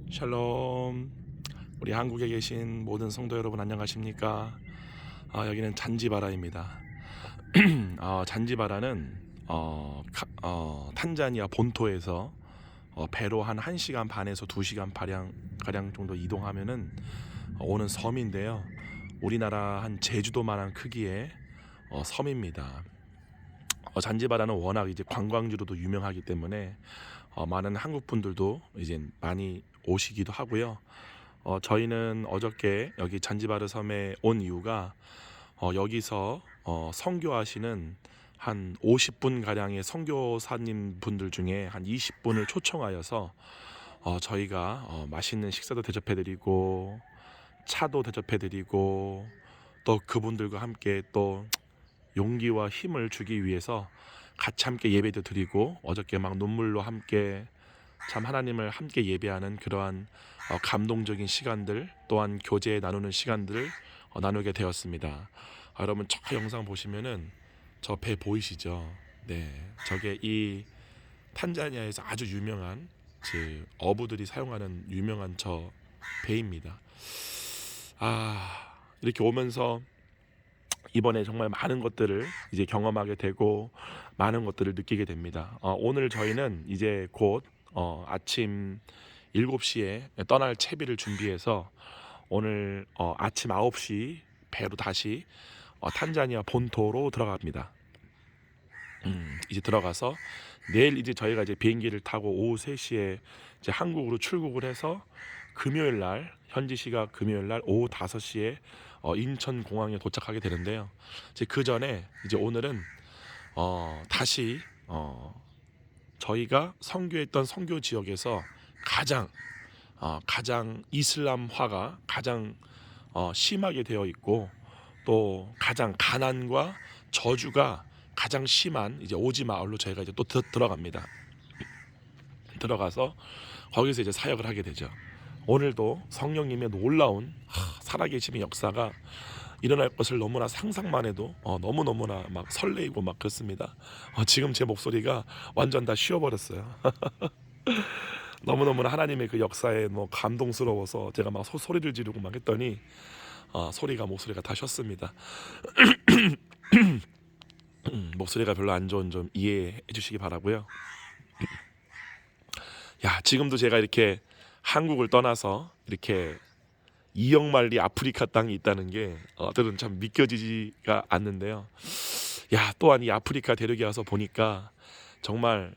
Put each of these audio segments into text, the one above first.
샬롬. 우리 한국에 계신 모든 성도 여러분 안녕하십니까? 여기는 잔지바라입니다. 잔지바라는 탄자니아 본토에서 배로 한 1시간 반에서 2시간 가량 정도 이동하면은 오는 섬인데요. 우리나라 한 제주도만한 크기의 섬입니다. 잔지바라는 워낙 이제 관광지로도 유명하기 때문에 많은 한국 분들도 이제 많이 오시기도 하고요. 저희는 어저께 여기 잔지바르 섬에 온 이유가 여기서 선교하시는 한 50분 가량의 선교사님 분들 중에 한 20분을 초청하여서 저희가 맛있는 식사도 대접해드리고 차도 대접해드리고 또 그분들과 함께 또 용기와 힘을 주기 위해서 같이 함께 예배도 드리고 어저께 막 눈물로 함께 참 하나님을 함께 예배하는 그러한 감동적인 시간들 또한 교제 나누는 시간들을 나누게 되었습니다. 여러분 저 영상 보시면은 저 배 보이시죠? 네, 저게 이 탄자니아에서 아주 유명한 어부들이 사용하는 유명한 저 배입니다. 이렇게 오면서 이번에 정말 많은 것들을 이제 경험하게 되고 많은 것들을 느끼게 됩니다. 오늘 저희는 이제 곧 아침 7시에 떠날 채비를 준비해서 오늘 아침 9시 배로 다시 탄자니아 본토로 들어갑니다. 이제 들어가서 내일 이제 저희가 이제 비행기를 타고 오후 3시에 이제 한국으로 출국을 해서 금요일 날 현지 시각 금요일 날 오후 5시에 인천 공항에 도착하게 되는데요. 이제 그 전에 이제 오늘은 다시 저희가 선교했던 선교 지역에서 가장 이슬람화가 가장 심하게 되어 있고 또 가장 가난과 저주가 가장 심한 이제 오지 마을로 저희가 이제 또 들어갑니다. 들어가서 거기서 이제 사역을 하게 되죠. 오늘도 성령님의 놀라운 살아계심의 역사가 일어날 것을 너무나 상상만 해도 너무너무나 막 설레이고 막 그렇습니다. 지금 제 목소리가 완전 다 쉬어버렸어요. 너무너무나 하나님의 그 역사에 뭐 감동스러워서 제가 막 소리를 지르고 막 했더니 목소리가 다 쉬었습니다. 목소리가 별로 안 좋은 점 이해해 주시기 바라고요. 지금도 제가 이렇게 한국을 떠나서 이렇게 이역만리 아프리카 땅이 있다는 게 들은 참 믿겨지지가 않는데요. 또한 이 아프리카 대륙에 와서 보니까 정말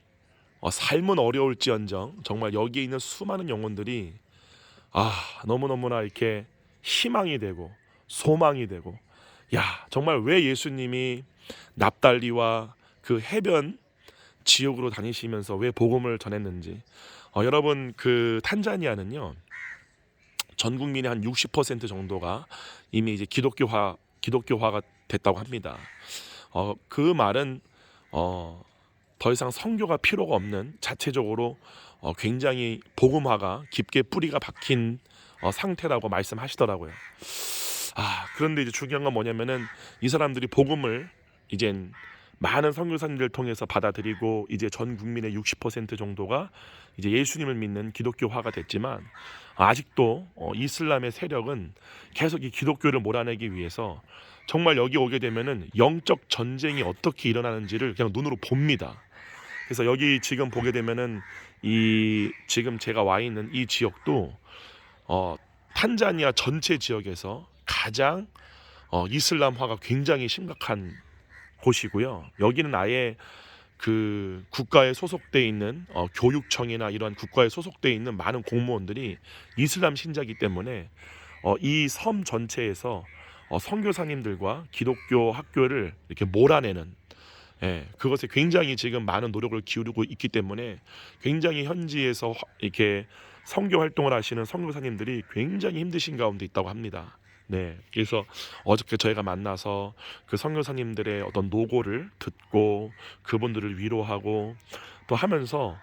삶은 어려울지언정 정말 여기에 있는 수많은 영혼들이 너무너무나 이렇게 희망이 되고 소망이 되고 정말 왜 예수님이 납달리와 그 해변 지역으로 다니시면서 왜 복음을 전했는지 여러분 그 탄자니아는요 전 국민의 한 60% 정도가 이미 이제 기독교화가 됐다고 합니다. 그 말은 더 이상 선교가 필요가 없는 자체적으로 굉장히 복음화가 깊게 뿌리가 박힌 상태라고 말씀하시더라고요. 그런데 이제 중요한 건 뭐냐면은 이 사람들이 복음을 이젠 많은 선교사님들 통해서 받아들이고 이제 전 국민의 60% 정도가 이제 예수님을 믿는 기독교화가 됐지만 아직도 이슬람의 세력은 계속 이 기독교를 몰아내기 위해서 정말 여기 오게 되면은 영적 전쟁이 어떻게 일어나는지를 그냥 눈으로 봅니다. 그래서 여기 지금 보게 되면은 이 지금 제가 와 있는 이 지역도 탄자니아 전체 지역에서 가장 이슬람화가 굉장히 심각한 곳이고요. 여기는 아예 그 국가에 소속돼 있는 교육청이나 이러한 국가에 소속돼 있는 많은 공무원들이 이슬람 신자이기 때문에 이 섬 전체에서 선교사님들과 기독교 학교를 이렇게 몰아내는 그것에 굉장히 지금 많은 노력을 기울이고 있기 때문에 굉장히 현지에서 이렇게 선교 활동을 하시는 선교사님들이 굉장히 힘드신 가운데 있다고 합니다. 네, 그래서 어저께 저희가 만나서 그 선교사님들의 어떤 노고를 듣고 그분들을 위로하고 또 하면서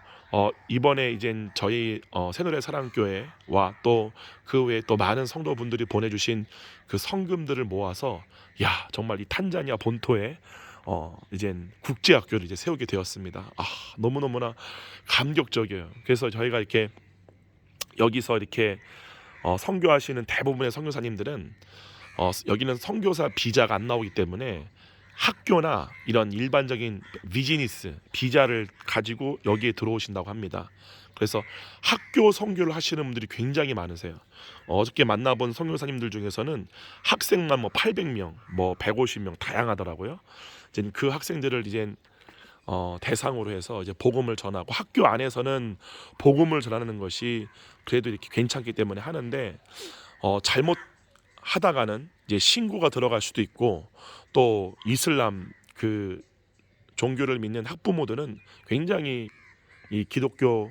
이번에 이젠 저희 새노래 사랑교회와 또 그 외에 또 많은 성도분들이 보내주신 그 성금들을 모아서 정말 이 탄자니아 본토에 이젠 국제학교를 이제 세우게 되었습니다. 너무너무나 감격적이에요. 그래서 저희가 이렇게 여기서 이렇게 선교하시는 대부분의 선교사님들은 여기는 선교사 비자가 안 나오기 때문에 학교나 이런 일반적인 비즈니스 비자를 가지고 여기에 들어오신다고 합니다. 그래서 학교 선교를 하시는 분들이 굉장히 많으세요. 어저께 만나본 선교사님들 중에서는 학생만 뭐 800명, 뭐 150명 다양하더라고요. 이제 그 학생들을 이제 대상으로 해서 이제 복음을 전하고 학교 안에서는 복음을 전하는 것이 그래도 이렇게 괜찮기 때문에 하는데 잘못 하다가는 이제 신고가 들어갈 수도 있고 또 이슬람 그 종교를 믿는 학부모들은 굉장히 이 기독교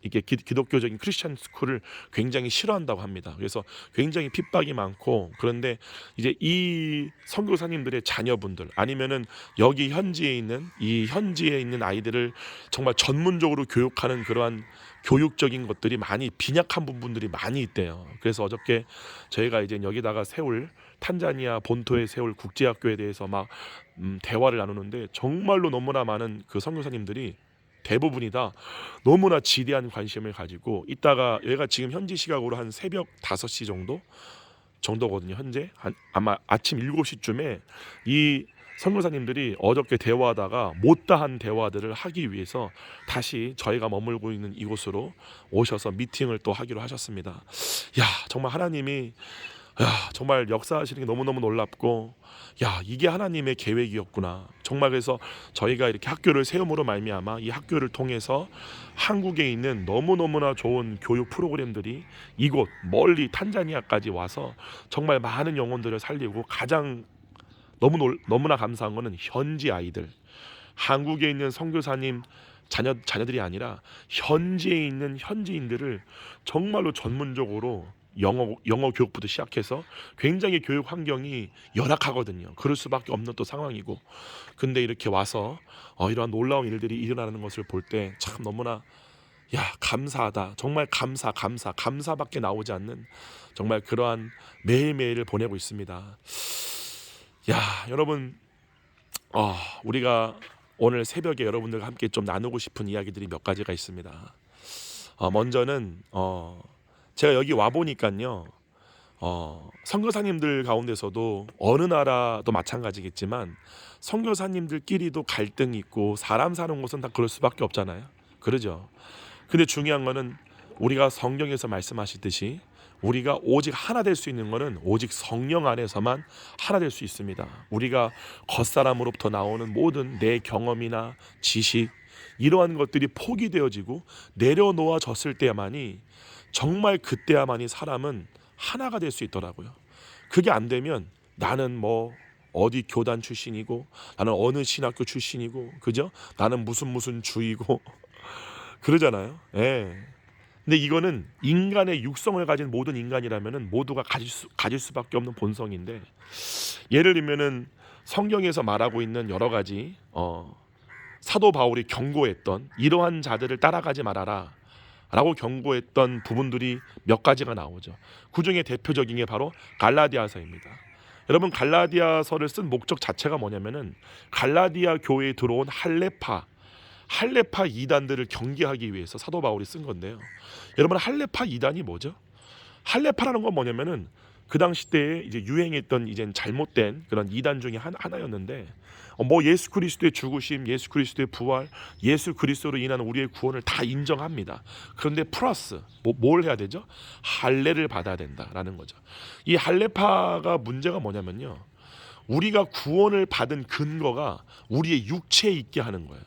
이게 기독교적인 크리스천 스쿨을 굉장히 싫어한다고 합니다. 그래서 굉장히 핍박이 많고 그런데 이제 이 선교사님들의 자녀분들 아니면은 여기 현지에 있는 아이들을 정말 전문적으로 교육하는 그러한 교육적인 것들이 많이 빈약한 부분들이 많이 있대요. 그래서 어저께 저희가 이제 여기다가 세울 탄자니아 본토에 세울 국제학교에 대해서 막 대화를 나누는데 정말로 너무나 많은 그 선교사님들이 대부분이 다 너무나 지대한 관심을 가지고 이따가 얘가 지금 현지 시각으로 한 새벽 5시 정도거든요. 현재 아마 아침 7시쯤에 이 선교사님들이 어저께 대화하다가 못다한 대화들을 하기 위해서 다시 저희가 머물고 있는 이곳으로 오셔서 미팅을 또 하기로 하셨습니다. 야, 정말 하나님이 정말 역사하시는 게 너무너무 놀랍고 이게 하나님의 계획이었구나. 정말 그래서 저희가 이렇게 학교를 세움으로 말미암아 이 학교를 통해서 한국에 있는 너무너무나 좋은 교육 프로그램들이 이곳 멀리 탄자니아까지 와서 정말 많은 영혼들을 살리고 가장 너무나 감사한 거는 현지 아이들, 한국에 있는 선교사님 자녀들이 아니라 현지에 있는 현지인들을 정말로 전문적으로 영어 교육부터 시작해서 굉장히 교육 환경이 열악하거든요. 그럴 수밖에 없는 또 상황이고 근데 이렇게 와서 이러한 놀라운 일들이 일어나는 것을 볼 때 참 너무나 감사하다. 정말 감사밖에 나오지 않는 정말 그러한 매일매일을 보내고 있습니다. 여러분 우리가 오늘 새벽에 여러분들과 함께 좀 나누고 싶은 이야기들이 몇 가지가 있습니다. 먼저는 제가 여기 와 보니까요, 선교사님들 가운데서도 어느 나라도 마찬가지겠지만 선교사님들끼리도 갈등이 있고 사람 사는 곳은 다 그럴 수밖에 없잖아요. 그러죠. 근데 중요한 거는 우리가 성경에서 말씀하시듯이 우리가 오직 하나 될 수 있는 것은 오직 성령 안에서만 하나 될 수 있습니다. 우리가 겉사람으로부터 나오는 모든 내 경험이나 지식 이러한 것들이 포기되어지고 내려놓아졌을 때만이 정말 그때야만이 사람은 하나가 될 수 있더라고요. 그게 안 되면 나는 뭐 어디 교단 출신이고 나는 어느 신학교 출신이고 그죠? 나는 무슨 주이고 그러잖아요. 근데 이거는 인간의 육성을 가진 모든 인간이라면은 모두가 가질 수밖에 없는 본성인데 예를 들면은 성경에서 말하고 있는 여러 가지 사도 바울이 경고했던 이러한 자들을 따라가지 말아라 라고 경고했던 부분들이 몇 가지가 나오죠. 그 중에 대표적인 게 바로 갈라디아서입니다. 여러분 갈라디아서를 쓴 목적 자체가 뭐냐면은 갈라디아 교회에 들어온 할레파 이단들을 경계하기 위해서 사도 바울이 쓴 건데요. 여러분 할레파 이단이 뭐죠? 할레파라는 건 뭐냐면은 그 당시 때에 이제 유행했던 이제 잘못된 그런 이단 중에 하나였는데 뭐 예수 그리스도의 죽으심, 예수 그리스도의 부활, 예수 그리스도로 인한 우리의 구원을 다 인정합니다. 그런데 플러스 뭘 해야 되죠? 할례를 받아야 된다라는 거죠. 이 할레파가 문제가 뭐냐면요. 우리가 구원을 받은 근거가 우리의 육체에 있게 하는 거예요.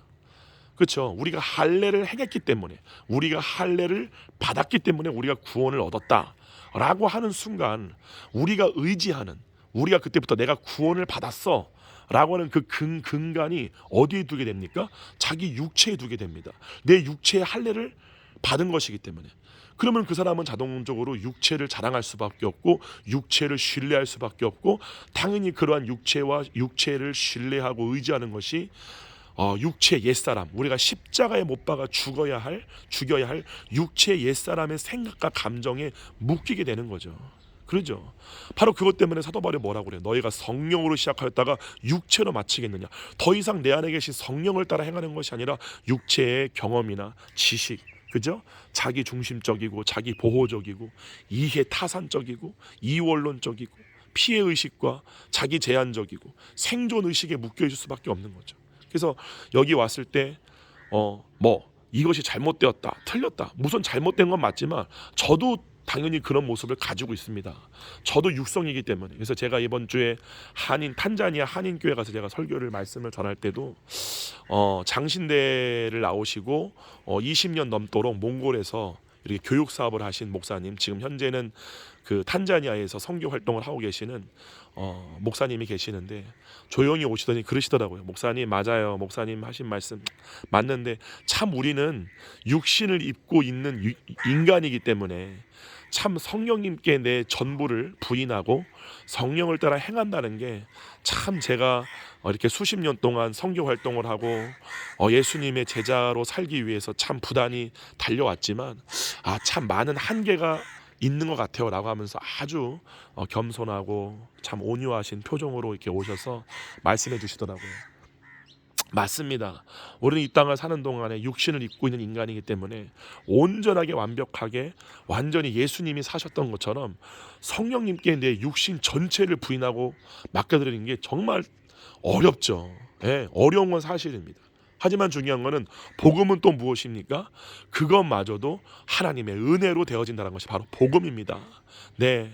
그렇죠. 우리가 할례를 행했기 때문에 우리가 할례를 받았기 때문에 우리가 구원을 얻었다라고 하는 순간 우리가 의지하는 우리가 그때부터 내가 구원을 받았어 라고 하는 그 근간이 어디에 두게 됩니까? 자기 육체에 두게 됩니다. 내 육체의 할례를 받은 것이기 때문에 그러면 그 사람은 자동적으로 육체를 자랑할 수밖에 없고 육체를 신뢰할 수밖에 없고 당연히 그러한 육체를 신뢰하고 의지하는 것이 육체 옛사람 우리가 십자가에 못 박아 죽여야 할 육체 옛사람의 생각과 감정에 묶이게 되는 거죠. 그러죠. 바로 그것 때문에 사도 바울이 뭐라고 그래요? 너희가 성령으로 시작하였다가 육체로 마치겠느냐. 더 이상 내 안에 계신 성령을 따라 행하는 것이 아니라 육체의 경험이나 지식 그죠? 자기 중심적이고 자기 보호적이고 이해 타산적이고 이원론적이고 피해 의식과 자기 제한적이고 생존 의식에 묶여 있을 수밖에 없는 거죠. 그래서 여기 왔을 때 이것이 잘못되었다, 틀렸다. 무슨 잘못된 건 맞지만 저도 당연히 그런 모습을 가지고 있습니다. 저도 육성이기 때문에. 그래서 제가 이번 주에 탄자니아 한인교회 가서 제가 설교를 말씀을 전할 때도 장신대를 나오시고 20년 넘도록 몽골에서 이렇게 교육 사업을 하신 목사님, 지금 현재는 그 탄자니아에서 선교 활동을 하고 계시는 목사님이 계시는데 조용히 오시더니 그러시더라고요. 목사님 맞아요. 목사님 하신 말씀 맞는데 참 우리는 육신을 입고 있는 인간이기 때문에 참 성령님께 내 전부를 부인하고 성령을 따라 행한다는 게 참 제가 이렇게 수십 년 동안 선교 활동을 하고 예수님의 제자로 살기 위해서 참 부단히 달려왔지만 참 많은 한계가 있는 것 같아요 라고 하면서 아주 겸손하고 참 온유하신 표정으로 이렇게 오셔서 말씀해 주시더라고요. 맞습니다. 우리는 이 땅을 사는 동안에 육신을 입고 있는 인간이기 때문에 온전하게 완벽하게 완전히 예수님이 사셨던 것처럼 성령님께 내 육신 전체를 부인하고 맡겨드리는 게 정말 어렵죠. 예, 어려운 건 사실입니다. 하지만 중요한 거는 복음은 또 무엇입니까? 그것마저도 하나님의 은혜로 되어진다는 것이 바로 복음입니다. 네,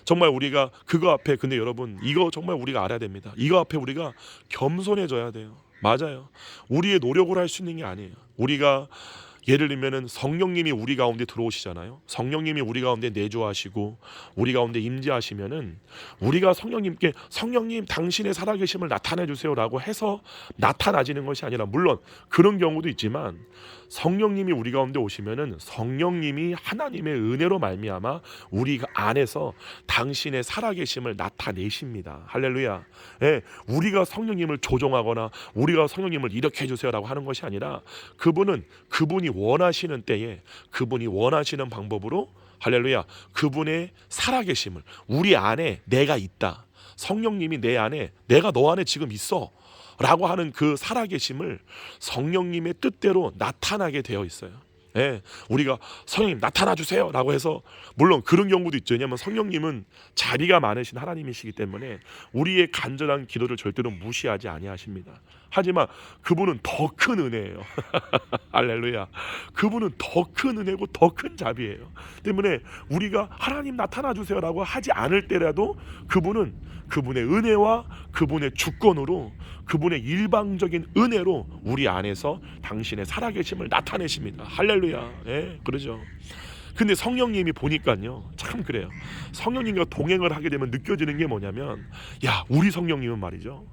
정말 우리가 그거 앞에 근데 여러분 이거 정말 우리가 알아야 됩니다. 이거 앞에 우리가 겸손해져야 돼요. 맞아요. 우리의 노력으로 할 수 있는 게 아니에요. 우리가 예를 들면은 성령님이 우리 가운데 들어오시잖아요. 성령님이 우리 가운데 내주하시고 우리 가운데 임재하시면은 우리가 성령님께 성령님 당신의 살아계심을 나타내 주세요라고 해서 나타나지는 것이 아니라 물론 그런 경우도 있지만 성령님이 우리 가운데 오시면은 성령님이 하나님의 은혜로 말미암아 우리 안에서 당신의 살아계심을 나타내십니다. 할렐루야. 예, 우리가 성령님을 조종하거나 우리가 성령님을 이렇게 해주세요라고 하는 것이 아니라 그분이 원하시는 때에 그분이 원하시는 방법으로 할렐루야 그분의 살아계심을 우리 안에 내가 있다. 성령님이 내 안에 내가 너 안에 지금 있어 라고 하는 그 살아계심을 성령님의 뜻대로 나타나게 되어 있어요. 예, 우리가 성령님 나타나 주세요 라고 해서 물론 그런 경우도 있죠. 왜냐하면 성령님은 자비가 많으신 하나님이시기 때문에 우리의 간절한 기도를 절대로 무시하지 아니하십니다. 하지만 그분은 더 큰 은혜예요. 할렐루야. 그분은 더 큰 은혜고 더 큰 자비예요. 때문에 우리가 하나님 나타나 주세요 라고 하지 않을 때라도 그분은 그분의 은혜와 그분의 주권으로 그분의 일방적인 은혜로 우리 안에서 당신의 살아계심을 나타내십니다. 할렐루야. 예, 그러죠. 근데 성령님이 보니까요 참 그래요. 성령님과 동행을 하게 되면 느껴지는 게 뭐냐면 우리 성령님은 말이죠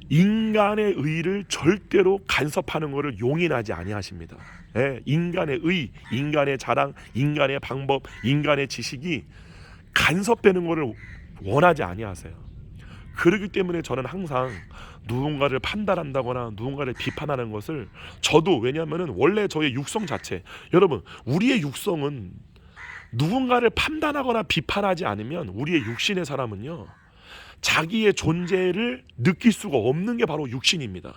인간의 의를 절대로 간섭하는 것을 용인하지 아니하십니다. 예, 인간의 의, 인간의 자랑, 인간의 방법, 인간의 지식이 간섭되는 것을 원하지 아니하세요. 그렇기 때문에 저는 항상 누군가를 판단한다거나 누군가를 비판하는 것을 저도 왜냐하면 원래 저의 육성 자체 여러분 우리의 육성은 누군가를 판단하거나 비판하지 않으면 우리의 육신의 사람은요 자기의 존재를 느낄 수가 없는 게 바로 육신입니다.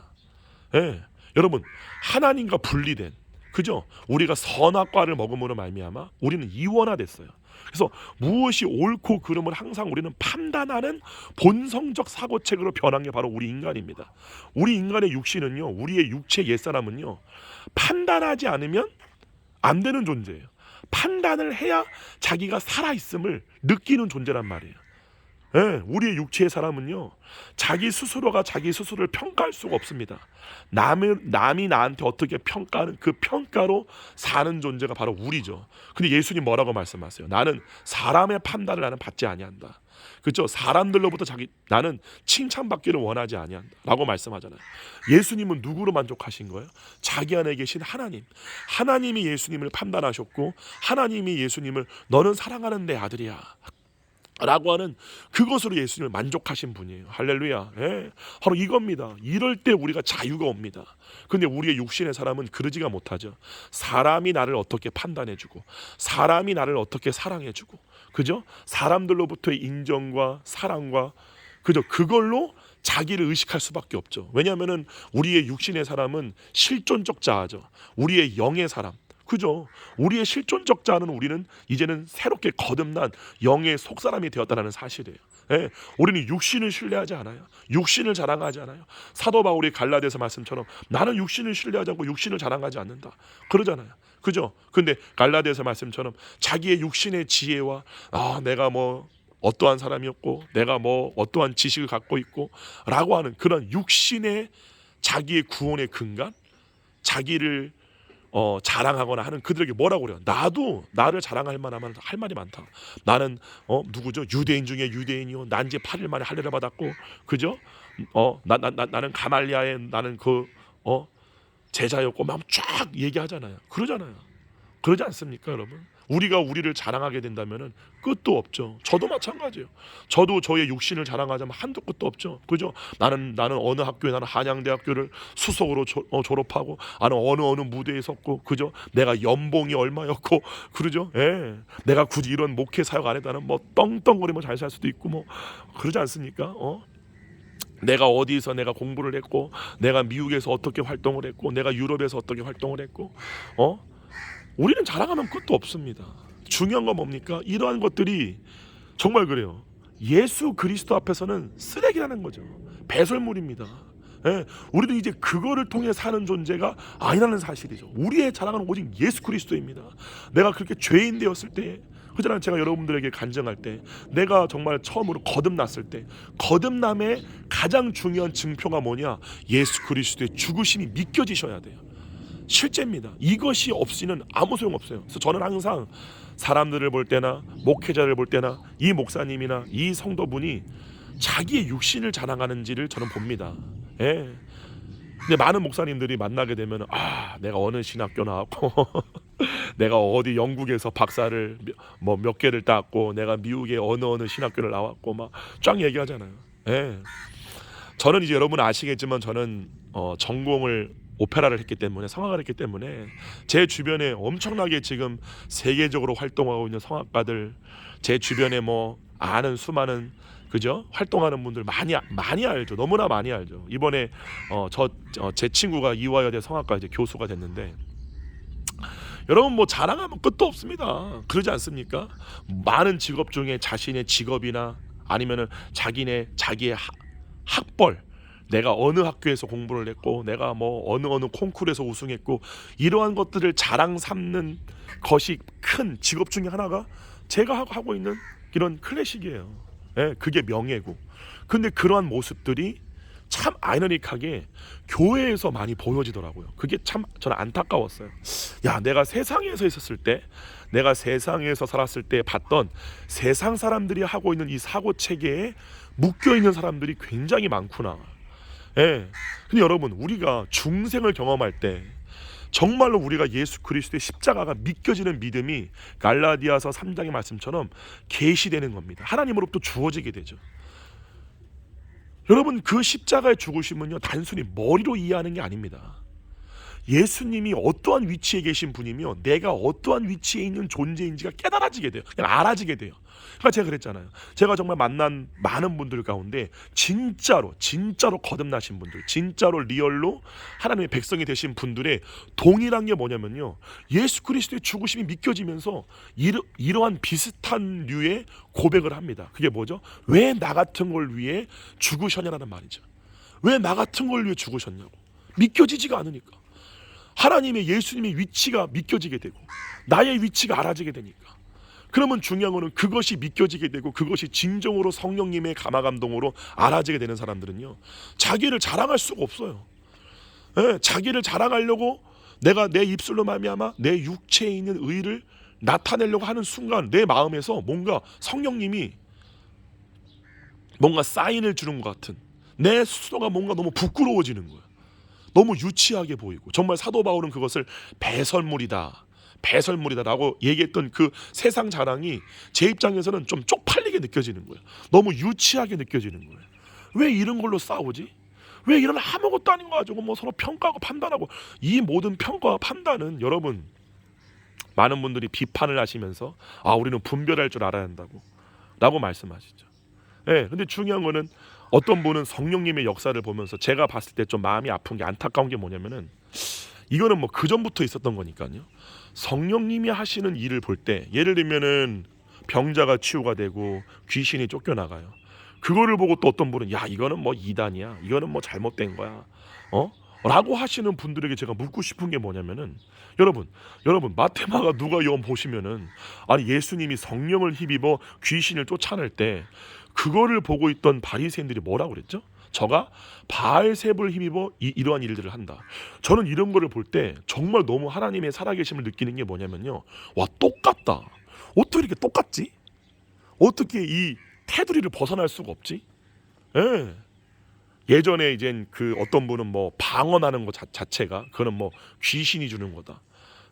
예, 여러분 하나님과 분리된 그죠? 우리가 선악과를 먹음으로 말미암아 우리는 이원화됐어요. 그래서 무엇이 옳고 그름을 항상 우리는 판단하는 본성적 사고체계로 변한 게 바로 우리 인간입니다. 우리 인간의 육신은요 우리의 육체 옛사람은요 판단하지 않으면 안 되는 존재예요. 판단을 해야 자기가 살아있음을 느끼는 존재란 말이에요. 예, 우리의 육체의 사람은요 자기 스스로가 자기 스스로를 평가할 수가 없습니다. 남이 나한테 어떻게 평가하는 그 평가로 사는 존재가 바로 우리죠. 근데 예수님 뭐라고 말씀하세요? 나는 사람의 판단을 나는 받지 아니한다. 그렇죠? 사람들로부터 나는 칭찬받기를 원하지 아니한다 라고 말씀하잖아요. 예수님은 누구로 만족하신 거예요? 자기 안에 계신 하나님이 예수님을 판단하셨고 하나님이 예수님을 너는 사랑하는 내 아들이야 라고 하는 그것으로 예수님을 만족하신 분이에요. 할렐루야. 예, 바로 이겁니다. 이럴 때 우리가 자유가 옵니다. 근데 우리의 육신의 사람은 그러지가 못하죠. 사람이 나를 어떻게 판단해주고 사람이 나를 어떻게 사랑해주고 그죠? 사람들로부터의 인정과 사랑과 그죠? 그걸로 자기를 의식할 수밖에 없죠. 왜냐하면은 우리의 육신의 사람은 실존적 자아죠. 우리의 영의 사람 그죠? 우리의 실존적 자는 우리는 이제는 새롭게 거듭난 영의 속사람이 되었다는 사실이에요. 예, 우리는 육신을 신뢰하지 않아요. 육신을 자랑하지 않아요. 사도 바울이 갈라디아서 말씀처럼 나는 육신을 신뢰하지 않고 육신을 자랑하지 않는다 그러잖아요. 그죠? 근데 갈라디아서 말씀처럼 자기의 육신의 지혜와 내가 뭐 어떠한 사람이었고 내가 뭐 어떠한 지식을 갖고 있고 라고 하는 그런 육신의 자기의 구원의 근간, 자기를 자랑하거나 하는 그들에게 뭐라고 그래요? 나도 나를 자랑할 만하면 할 말이 많다. 나는 누구죠? 유대인 중에 유대인이요. 난 이제 8일 만에 할례를 받았고, 그죠? 나는 가말리아의 나는 제자였고 막 쫙 얘기하잖아요. 그러잖아요. 그러지 않습니까, 여러분? 우리가 우리를 자랑하게 된다면은 끝도 없죠. 저도 마찬가지예요. 저도 저의 육신을 자랑하자면 한도 끝도 없죠. 그죠? 나는 어느 학교에 나는 한양대학교를 수석으로 졸업하고 나는 어느 무대에 섰고, 그죠? 내가 연봉이 얼마였고, 그러죠? 예. 내가 굳이 이런 목회 사역 안 했다는 뭐 떵떵거리면 잘 살 수도 있고 뭐 그러지 않습니까? 내가 어디서 내가 공부를 했고, 내가 미국에서 어떻게 활동을 했고, 내가 유럽에서 어떻게 활동을 했고, 우리는 자랑하면 끝도 없습니다. 중요한 건 뭡니까? 이러한 것들이 정말 그래요. 예수 그리스도 앞에서는 쓰레기라는 거죠. 배설물입니다. 예, 우리도 이제 그거를 통해 사는 존재가 아니라는 사실이죠. 우리의 자랑은 오직 예수 그리스도입니다. 내가 그렇게 죄인 되었을 때, 그잖아요. 제가 여러분들에게 간증할 때, 내가 정말 처음으로 거듭났을 때, 거듭남의 가장 중요한 증표가 뭐냐? 예수 그리스도의 죽으심이 믿겨지셔야 돼요. 실제입니다. 이것이 없이는 아무 소용 없어요. 그래서 저는 항상 사람들을 볼 때나 목회자를 볼 때나 이 목사님이나 이 성도분이 자기의 육신을 자랑하는지를 저는 봅니다. 예. 근데 많은 목사님들이 만나게 되면 내가 어느 신학교 나왔고 내가 어디 영국에서 박사를 몇 개를 땄고 내가 미국의 어느 신학교를 나왔고 막 쫙 얘기하잖아요. 예. 저는 이제 여러분 아시겠지만 저는 전공을 오페라를 했기 때문에, 성악을 했기 때문에 제 주변에 엄청나게 지금 세계적으로 활동하고 있는 성악가들, 제 주변에 뭐 아는 수많은, 그죠? 활동하는 분들 많이 알죠. 너무나 많이 알죠. 이번에 제 친구가 이화여대 성악과 이제 교수가 됐는데, 여러분 뭐 자랑하면 끝도 없습니다. 그러지 않습니까? 많은 직업 중에 자신의 직업이나 아니면은 자기의 학벌, 내가 어느 학교에서 공부를 했고 내가 뭐 어느 콩쿠르에서 우승했고, 이러한 것들을 자랑 삼는 것이 큰 직업 중에 하나가 제가 하고 있는 이런 클래식이에요. 예, 그게 명예고. 근데 그러한 모습들이 참 아이러니하게 교회에서 많이 보여지더라고요. 그게 참 저는 안타까웠어요. 야, 내가 세상에서 있었을 때, 내가 세상에서 살았을 때 봤던 세상 사람들이 하고 있는 이 사고 체계에 묶여 있는 사람들이 굉장히 많구나. 예. 근데 여러분, 우리가 중생을 경험할 때 정말로 우리가 예수 그리스도의 십자가가 믿겨지는 믿음이 갈라디아서 3장의 말씀처럼 계시되는 겁니다. 하나님으로부터 주어지게 되죠. 여러분, 그 십자가의 죽으심은요, 단순히 머리로 이해하는 게 아닙니다. 예수님이 어떠한 위치에 계신 분이며 내가 어떠한 위치에 있는 존재인지가 깨달아지게 돼요. 그냥 알아지게 돼요. 그러니까 제가 그랬잖아요. 제가 정말 만난 많은 분들 가운데 진짜로 거듭나신 분들, 진짜로 리얼로 하나님의 백성이 되신 분들의 동일한 게 뭐냐면요, 예수 그리스도의 죽으심이 믿겨지면서 이러한 비슷한 류의 고백을 합니다. 그게 뭐죠? 왜 나 같은 걸 위해 죽으셨냐라는 말이죠. 왜 나 같은 걸 위해 죽으셨냐고. 믿겨지지가 않으니까. 하나님의, 예수님의 위치가 믿겨지게 되고 나의 위치가 알아지게 되니까. 그러면 중요한 거는 그것이 믿겨지게 되고 그것이 진정으로 성령님의 감화감동으로 알아지게 되는 사람들은요, 자기를 자랑할 수가 없어요. 예, 자기를 자랑하려고 내가 내 입술로 말미암아 내 육체에 있는 의를 나타내려고 하는 순간 내 마음에서 뭔가 성령님이 뭔가 사인을 주는 것 같은, 내 스스로가 뭔가 너무 부끄러워지는 거예요. 너무 유치하게 보이고, 정말 사도 바울은 그것을 배설물이다라고 얘기했던 그 세상 자랑이 제 입장에서는 좀 쪽팔리게 느껴지는 거예요. 너무 유치하게 느껴지는 거예요. 왜 이런 걸로 싸우지? 왜 이런 아무것도 아닌 거 가지고 뭐 서로 평가하고 판단하고. 이 모든 평가와 판단은 여러분, 많은 분들이 비판을 하시면서 우리는 분별할 줄 알아야 한다고 라고 말씀하시죠. 예, 근데 중요한 거는 어떤 분은 성령님의 역사를 보면서 제가 봤을 때 좀 마음이 아픈 게, 안타까운 게 뭐냐면은, 이거는 뭐 그 전부터 있었던 거니까요. 성령님이 하시는 일을 볼 때, 예를 들면은 병자가 치유가 되고 귀신이 쫓겨나가요. 그거를 보고 또 어떤 분은 야 이거는 뭐 이단이야, 이거는 뭐 잘못된 거야, 라고 하시는 분들에게 제가 묻고 싶은 게 뭐냐면은, 여러분 마테마가 누가요한 보시면은, 아니 예수님이 성령을 힘입어 귀신을 쫓아낼 때 그거를 보고 있던 바리새인들이 뭐라고 그랬죠? 저가 바알세불 힘입어 이러한 일들을 한다. 저는 이런 거를 볼 때 정말 너무 하나님의 살아계심을 느끼는 게 뭐냐면요, 와 똑같다. 어떻게 이렇게 똑같지? 어떻게 이 테두리를 벗어날 수가 없지? 예. 예전에 이젠 그 어떤 분은 뭐 방언하는 것 자체가 그는 뭐 귀신이 주는 거다.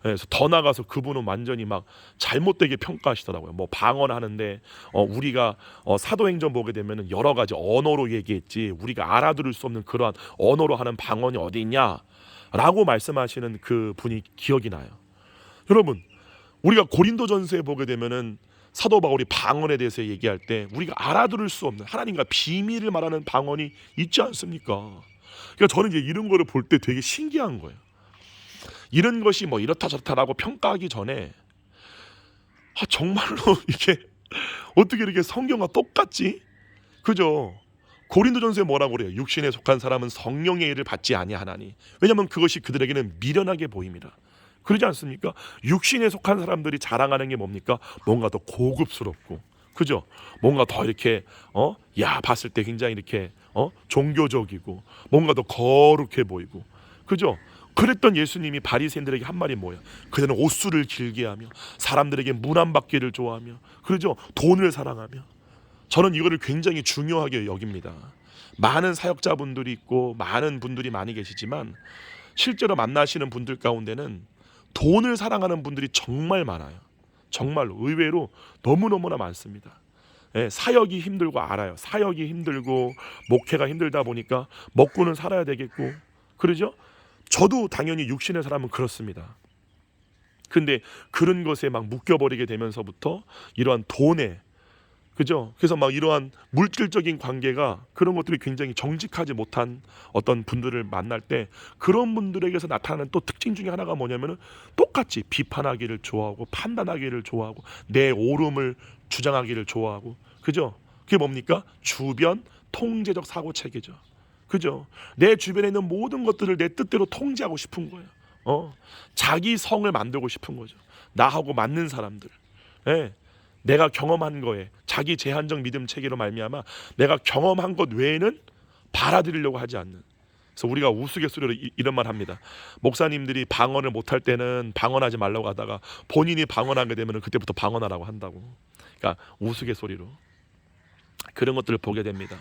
예, 그래서 더 나가서 그분은 완전히 막 잘못되게 평가하시더라고요. 뭐 방언하는데 우리가 사도행전 보게 되면은 여러 가지 언어로 얘기했지 우리가 알아들을 수 없는 그러한 언어로 하는 방언이 어디 있냐라고 말씀하시는 그 분이 기억이 나요. 여러분, 우리가 고린도전서에 보게 되면은 사도 바울이 방언에 대해서 얘기할 때 우리가 알아들을 수 없는 하나님과 비밀을 말하는 방언이 있지 않습니까? 그러니까 저는 이제 이런 거를 볼 때 되게 신기한 거예요. 이런 것이 뭐 이렇다 저렇다라고 평가하기 전에 정말로 이게 어떻게 이렇게 성경과 똑같지? 그죠? 고린도전서에 뭐라고 그래요? 육신에 속한 사람은 성령의 일을 받지 아니하나니. 왜냐하면 그것이 그들에게는 미련하게 보입니다. 그러지 않습니까? 육신에 속한 사람들이 자랑하는 게 뭡니까? 뭔가 더 고급스럽고, 그죠? 뭔가 더 이렇게 봤을 때 굉장히 이렇게 종교적이고 뭔가 더 거룩해 보이고, 그죠? 그랬던 예수님이 바리새인들에게 한 말이 뭐예요? 그들은 옷수를 길게 하며 사람들에게 문안받기를 좋아하며, 그죠? 돈을 사랑하며. 저는 이거를 굉장히 중요하게 여깁니다. 많은 사역자분들이 있고 많은 분들이 많이 계시지만 실제로 만나시는 분들 가운데는 돈을 사랑하는 분들이 정말 많아요. 정말로 의외로 너무너무나 많습니다. 예, 사역이 힘들고 알아요. 사역이 힘들고 목회가 힘들다 보니까 먹고는 살아야 되겠고, 그러죠? 저도 당연히 육신의 사람은 그렇습니다. 근데 그런 것에 막 묶여버리게 되면서부터 이러한 돈에, 그죠? 그래서 막 이러한 물질적인 관계가, 그런 것들이 굉장히 정직하지 못한 어떤 분들을 만날 때 그런 분들에게서 나타나는 또 특징 중에 하나가 뭐냐면은 똑같이 비판하기를 좋아하고 판단하기를 좋아하고 내 옳음을 주장하기를 좋아하고, 그죠? 그게 뭡니까? 주변 통제적 사고 체계죠. 그죠? 내 주변에 있는 모든 것들을 내 뜻대로 통제하고 싶은 거예요. 자기 성을 만들고 싶은 거죠. 나하고 맞는 사람들. 예. 내가 경험한 거에 자기 제한적 믿음 체계로 말미암아 내가 경험한 것 외에는 받아들이려고 하지 않는. 그래서 우리가 우스갯소리로 이런 말 합니다. 목사님들이 방언을 못할 때는 방언하지 말라고 하다가 본인이 방언하게 되면 그때부터 방언하라고 한다고. 그러니까 우스갯소리로 그런 것들을 보게 됩니다.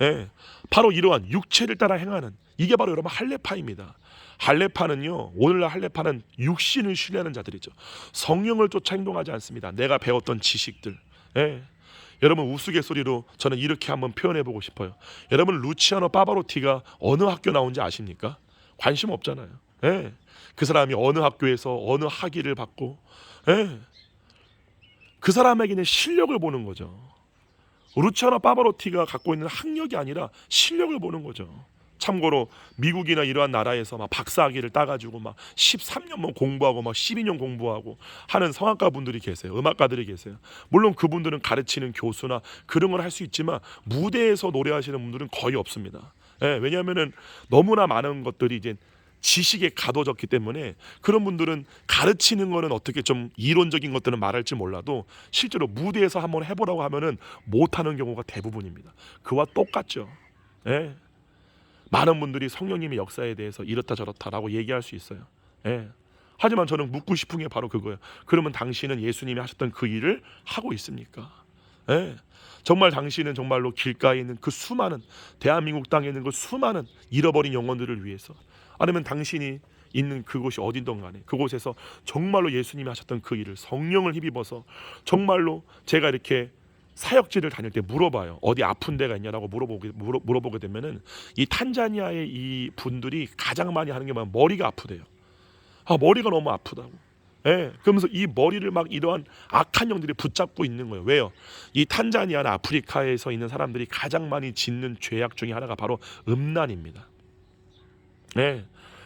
예, 바로 이러한 육체를 따라 행하는, 이게 바로 여러분 할례파입니다. 할례파는요, 오늘날 할례파는 육신을 신뢰하는 자들이죠. 성령을 쫓아 행동하지 않습니다. 내가 배웠던 지식들. 예. 여러분 우스갯소리로 저는 이렇게 한번 표현해보고 싶어요. 여러분 루치아노 파바로티가 어느 학교 나온지 아십니까? 관심 없잖아요. 예. 그 사람이 어느 학교에서 어느 학위를 받고, 예. 그 사람에게는 실력을 보는 거죠. 루치아노 파바로티가 갖고 있는 학력이 아니라 실력을 보는 거죠. 참고로 미국이나 이러한 나라에서 막 박사학위를 따가지고 막 13년 공부하고 막 12년 공부하고 하는 성악가 분들이 계세요. 음악가들이 계세요. 물론 그분들은 가르치는 교수나 그런 걸 할 수 있지만 무대에서 노래하시는 분들은 거의 없습니다. 예, 왜냐하면은 너무나 많은 것들이 이제 지식에 가둬졌기 때문에 그런 분들은 가르치는 거는 어떻게 좀 이론적인 것들은 말할지 몰라도 실제로 무대에서 한번 해보라고 하면은 못하는 경우가 대부분입니다. 그와 똑같죠. 예. 많은 분들이 성령님의 역사에 대해서 이렇다 저렇다라고 얘기할 수 있어요. 예. 하지만 저는 묻고 싶은 게 바로 그거예요. 그러면 당신은 예수님이 하셨던 그 일을 하고 있습니까? 예. 정말 당신은 정말로 길가에 있는 그 수많은, 대한민국 땅에 있는 그 수많은 잃어버린 영혼들을 위해서, 아니면 당신이 있는 그곳이 어딘든 간에 그곳에서 정말로 예수님이 하셨던 그 일을 성령을 힘입어서, 정말로 제가 이렇게 사역지를 다닐 때 물어봐요. 어디 아픈 데가 있냐라고 물어보게 되면은 이 탄자니아의 이 분들이 가장 많이 하는 게 뭐냐면 머리가 아프대요. 머리가 너무 아프다고. 예, 그러면서 이 머리를 막 이러한 악한 영들이 붙잡고 있는 거예요. 왜요? 이 탄자니아나 아프리카에서 있는 사람들이 가장 많이 짓는 죄악 중에 하나가 바로 음란입니다. 예.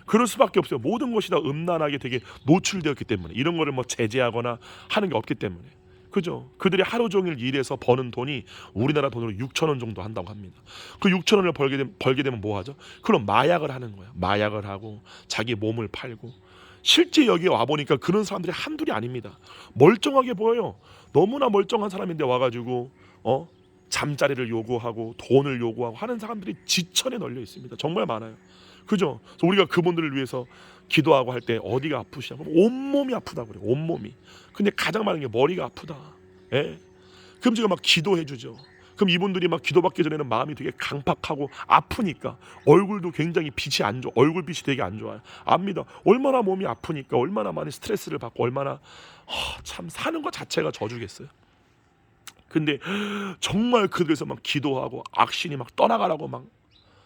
그럴 수밖에 없어요. 모든 것이 다 음란하게 되게 노출되었기 때문에 이런 거를 뭐 제재하거나 하는 게 없기 때문에. 그죠? 그들이 하루 종일 일해서 버는 돈이 우리나라 돈으로 6천 원 정도 한다고 합니다. 그 6천 원을 벌게 되면 뭐 하죠? 그럼 마약을 하는 거예요. 마약을 하고 자기 몸을 팔고. 실제 여기 와 보니까 그런 사람들이 한둘이 아닙니다. 멀쩡하게 보여요. 너무나 멀쩡한 사람인데 와가지고 잠자리를 요구하고 돈을 요구하고 하는 사람들이 지천에 널려 있습니다. 정말 많아요. 그죠? 그래서 우리가 그분들을 위해서 기도하고 할 때 어디가 아프시냐고 온몸이 아프다 그래요. 온몸이. 근데 가장 많은 게 머리가 아프다. 예? 그럼 제가 막 기도해 주죠. 그럼 이분들이 막 기도받기 전에는 마음이 되게 강팍하고 아프니까 얼굴도 굉장히 빛이 안 좋아. 얼굴빛이 되게 안 좋아요. 압니다. 얼마나 몸이 아프니까 얼마나 많이 스트레스를 받고 얼마나 참 사는 것 자체가 저주겠어요. 근데 정말 그들에서 막 기도하고 악신이 막 떠나가라고 막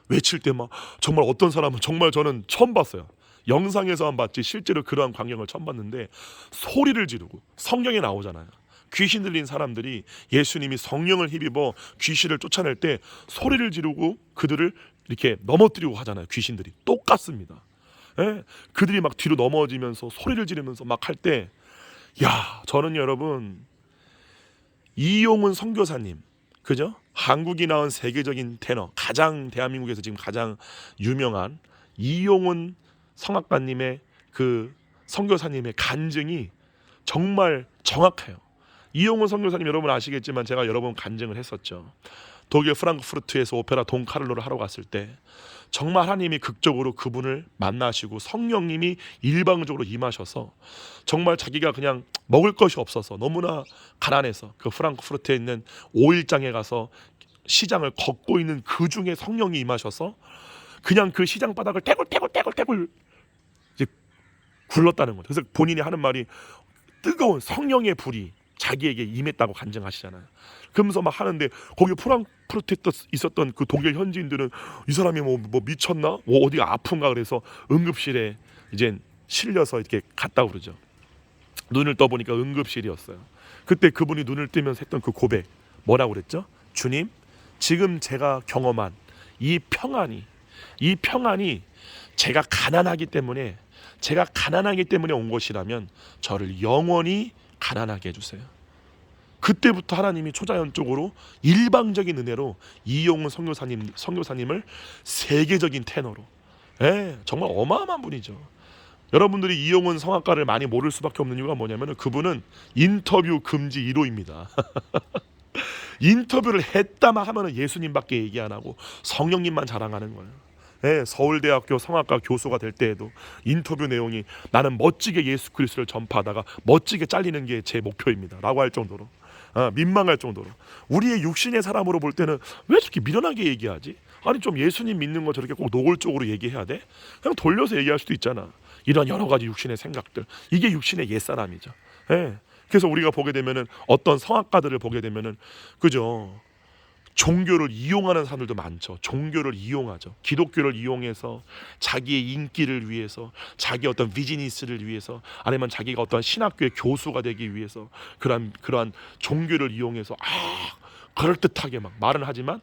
외칠 때 막 정말 어떤 사람은 정말 저는 처음 봤어요. 영상에서만 봤지 실제로 그러한 광경을 처음 봤는데 소리를 지르고 성경에 나오잖아요. 귀신 들린 사람들이 예수님이 성령을 힘입어 귀신을 쫓아낼 때 소리를 지르고 그들을 이렇게 넘어뜨리고 하잖아요. 귀신들이 똑같습니다. 예? 그들이 막 뒤로 넘어지면서 소리를 지르면서 막 할 때 저는 여러분 이용훈 선교사님 그죠? 한국이 낳은 세계적인 테너 가장 대한민국에서 지금 가장 유명한 이용훈 성악가님의 그 선교사님의 간증이 정말 정확해요. 이용훈 선교사님 여러분 아시겠지만 제가 여러 번 간증을 했었죠. 독일 프랑크푸르트에서 오페라 돈카를로를 하러 갔을 때 정말 하나님이 극적으로 그분을 만나시고 성령님이 일방적으로 임하셔서 정말 자기가 그냥 먹을 것이 없어서 너무나 가난해서 그 프랑크푸르트에 있는 오일장에 가서 시장을 걷고 있는 그 중에 성령이 임하셔서 그냥 그 시장 바닥을 떼굴 이제 굴렀다는 거죠. 그래서 본인이 하는 말이 뜨거운 성령의 불이 자기에게 임했다고 간증하시잖아요. 그러면서 막 하는데 거기 프랑크푸르트에 있었던 그 독일 현지인들은 이 사람이 뭐 미쳤나? 뭐 어디가 아픈가 그래서 응급실에 이제 실려서 이렇게 갔다고 그러죠. 눈을 떠보니까 응급실이었어요. 그때 그분이 눈을 뜨면서 했던 그 고백 뭐라고 그랬죠? 주님, 지금 제가 경험한 이 평안이 제가 가난하기 때문에 온 것이라면 저를 영원히 가난하게 해주세요. 그때부터 하나님이 초자연적으로 일방적인 은혜로 이용훈 선교사님을 세계적인 테너로 정말 어마어마한 분이죠. 여러분들이 이용훈 성악가를 많이 모를 수밖에 없는 이유가 뭐냐면 그분은 인터뷰 금지 1호입니다. 인터뷰를 했다만 하면 예수님밖에 얘기 안 하고 성령님만 자랑하는 거예요. 서울대학교 성악가 교수가 될 때에도 인터뷰 내용이 나는 멋지게 예수 그리스도를 전파하다가 멋지게 잘리는 게 제 목표입니다 라고 할 정도로 민망할 정도로 우리의 육신의 사람으로 볼 때는 왜 저렇게 미련하게 얘기하지? 아니 좀 예수님 믿는 거 저렇게 꼭 노골적으로 얘기해야 돼? 그냥 돌려서 얘기할 수도 있잖아. 이런 여러 가지 육신의 생각들 이게 육신의 옛사람이죠. 그래서 우리가 보게 되면은 어떤 성악가들을 보게 되면은 그죠? 종교를 이용하는 사람들도 많죠. 종교를 이용하죠. 기독교를 이용해서 자기의 인기를 위해서 자기 어떤 비즈니스를 위해서 아니면 자기가 어떤 신학교의 교수가 되기 위해서 그러한 종교를 이용해서 그럴듯하게 막 말은 하지만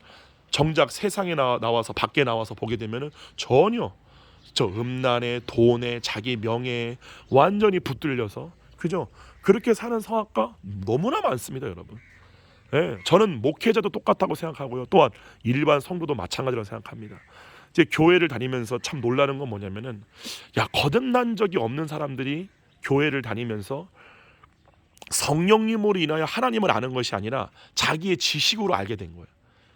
정작 세상에 나와서 밖에 나와서 보게 되면은 전혀 저 음란에 돈에 자기 명예에 완전히 붙들려서 그죠? 그렇게 사는 성악가 너무나 많습니다, 여러분. 저는 목회자도 똑같다고 생각하고요. 또한 일반 성도도 마찬가지라고 생각합니다. 이제 교회를 다니면서 참 놀라는 건 뭐냐면은 거듭난 적이 없는 사람들이 교회를 다니면서 성령님으로 인하여 하나님을 아는 것이 아니라 자기의 지식으로 알게 된 거예요.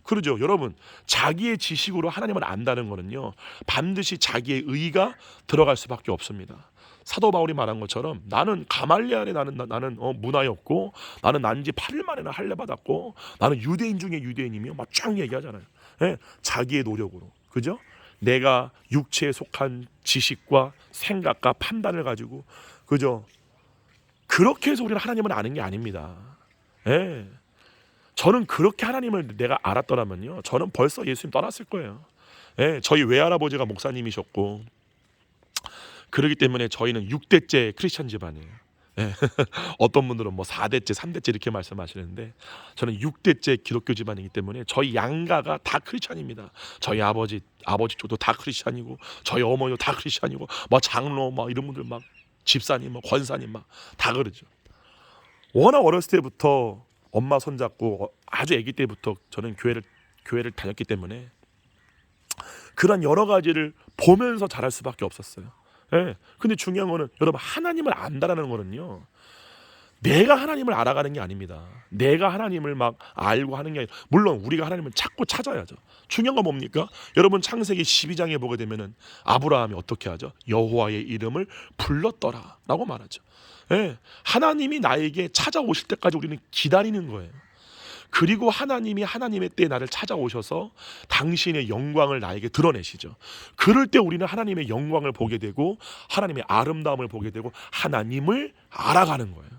그러죠, 여러분. 자기의 지식으로 하나님을 안다는 거는요, 반드시 자기의 의가 들어갈 수밖에 없습니다. 사도 바울이 말한 것처럼 나는 가말리엘에 나는 문화였고 나는 난지 8일 만에나 할례 받았고 나는 유대인 중에 유대인이며 막 쫙 얘기하잖아요. 자기의 노력으로 그죠? 내가 육체에 속한 지식과 생각과 판단을 가지고 그죠? 그렇게 해서 우리는 하나님을 아는 게 아닙니다. 저는 그렇게 하나님을 내가 알았더라면요, 저는 벌써 예수님 떠났을 거예요. 저희 외할아버지가 목사님이셨고 그렇기 때문에 저희는 6대째 크리스천 집안이에요. 예. 어떤 분들은 뭐 4대째, 3대째 이렇게 말씀하시는데 저는 6대째 기독교 집안이기 때문에 저희 양가가 다 크리스찬입니다. 저희 아버지 쪽도 다 크리스찬이고 저희 어머니도 다 크리스찬이고 뭐 장로 막 이런 분들 막 집사님 뭐 권사님 막 다 그러죠. 워낙 어렸을 때부터 엄마 손잡고 아주 아기 때부터 저는 교회를 다녔기 때문에 그런 여러 가지를 보면서 자랄 수밖에 없었어요. 예. 근데 중요한 거는 여러분 하나님을 안다라는 거는요. 내가 하나님을 알아가는 게 아닙니다. 내가 하나님을 막 알고 하는 게 아니라 물론 우리가 하나님을 찾고 찾아야죠. 중요한 건 뭡니까? 여러분 창세기 12장에 보게 되면은 아브라함이 어떻게 하죠? 여호와의 이름을 불렀더라라고 말하죠. 예. 하나님이 나에게 찾아오실 때까지 우리는 기다리는 거예요. 그리고 하나님이 하나님의 때에 나를 찾아오셔서 당신의 영광을 나에게 드러내시죠. 그럴 때 우리는 하나님의 영광을 보게 되고 하나님의 아름다움을 보게 되고 하나님을 알아가는 거예요.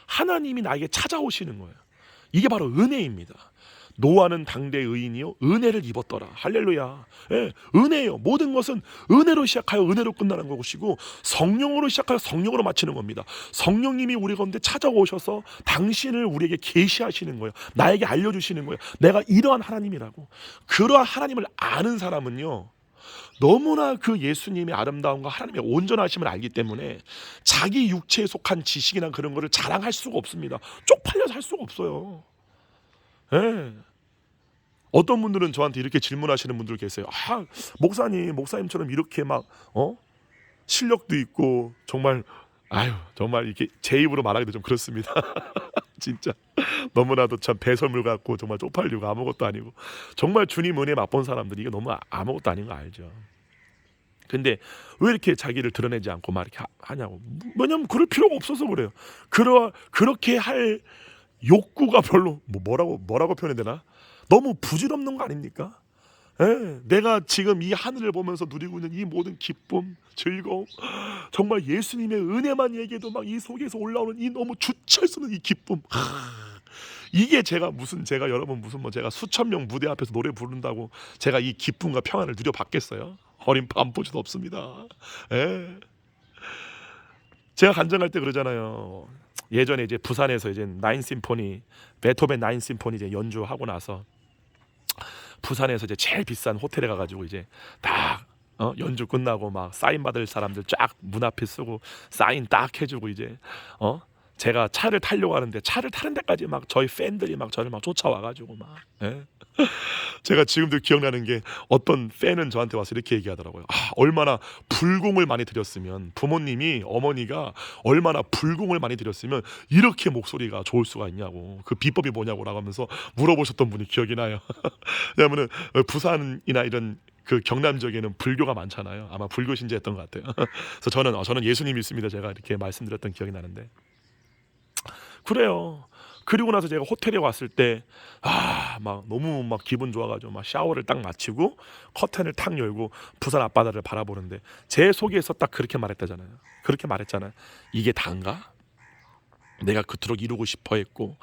하나님이 나에게 찾아오시는 거예요. 이게 바로 은혜입니다. 노아는 당대 의인이요 은혜를 입었더라. 할렐루야. 예, 은혜예요. 모든 것은 은혜로 시작하여 은혜로 끝나는 것이고 성령으로 시작하여 성령으로 마치는 겁니다. 성령님이 우리 가운데 찾아오셔서 당신을 우리에게 계시하시는 거예요. 나에게 알려주시는 거예요. 내가 이러한 하나님이라고. 그러한 하나님을 아는 사람은요 너무나 그 예수님의 아름다움과 하나님의 온전하심을 알기 때문에 자기 육체에 속한 지식이나 그런 거를 자랑할 수가 없습니다. 쪽팔려서 할 수가 없어요. 예. 어떤 분들은 저한테 이렇게 질문하시는 분들 계세요. 목사님처럼 이렇게 막 실력도 있고 정말 정말 이렇게 제 입으로 말하기도 좀 그렇습니다. 진짜 너무나도 참 배설물 같고 정말 쪽팔리고 아무것도 아니고 정말 주님 은혜 맛본 사람들이 이게 너무 아무것도 아닌 거 알죠. 근데 왜 이렇게 자기를 드러내지 않고 막 이렇게 하냐고. 왜냐면 그럴 필요가 없어서 그래요. 그렇게 할 욕구가 별로 뭐라고 표현해야 되나? 너무 부질없는 거 아닙니까? 예, 내가 지금 이 하늘을 보면서 누리고 있는 이 모든 기쁨, 즐거움, 정말 예수님의 은혜만 얘기해도 막 이 속에서 올라오는 이 너무 주체할 수 없는 이 기쁨. 이게 제가 여러분 제가 수천 명 무대 앞에서 노래 부른다고 제가 이 기쁨과 평안을 누려받겠어요? 어린 반포지도 없습니다. 예. 제가 간증할 때 그러잖아요. 예전에 이제 부산에서 이제 베토벤 9 심포니 이제 연주하고 나서 부산에서 이제 제일 비싼 호텔에 가가지고 이제 딱 연주 끝나고 막 사인 받을 사람들 쫙 문 앞에 쓰고 사인 딱 해주고 이제 제가 차를 타려고 하는데 차를 타는 데까지 막 저희 팬들이 막 저를 막 쫓아와가지고 막 제가 지금도 기억나는 게 어떤 팬은 저한테 와서 이렇게 얘기하더라고요. 얼마나 불공을 많이 드렸으면 어머니가 얼마나 불공을 많이 드렸으면 이렇게 목소리가 좋을 수가 있냐고 그 비법이 뭐냐고 라고 하면서 물어보셨던 분이 기억이 나요. 왜냐하면 부산이나 이런 그 경남 지역에는 불교가 많잖아요. 아마 불교 신자였던 것 같아요. 그래서 저는 예수님 믿습니다. 제가 이렇게 말씀드렸던 기억이 나는데 그래요. 그리고 나서 제가 호텔에 왔을 때 막 너무 막 기분 좋아가지고 막 샤워를 딱 마치고 커튼을 탁 열고 부산 앞바다를 바라보는데 제 속에서 딱 그렇게 말했다잖아요. 그렇게 말했잖아요. 이게 단가? 내가 그토록 이루고 싶어 했고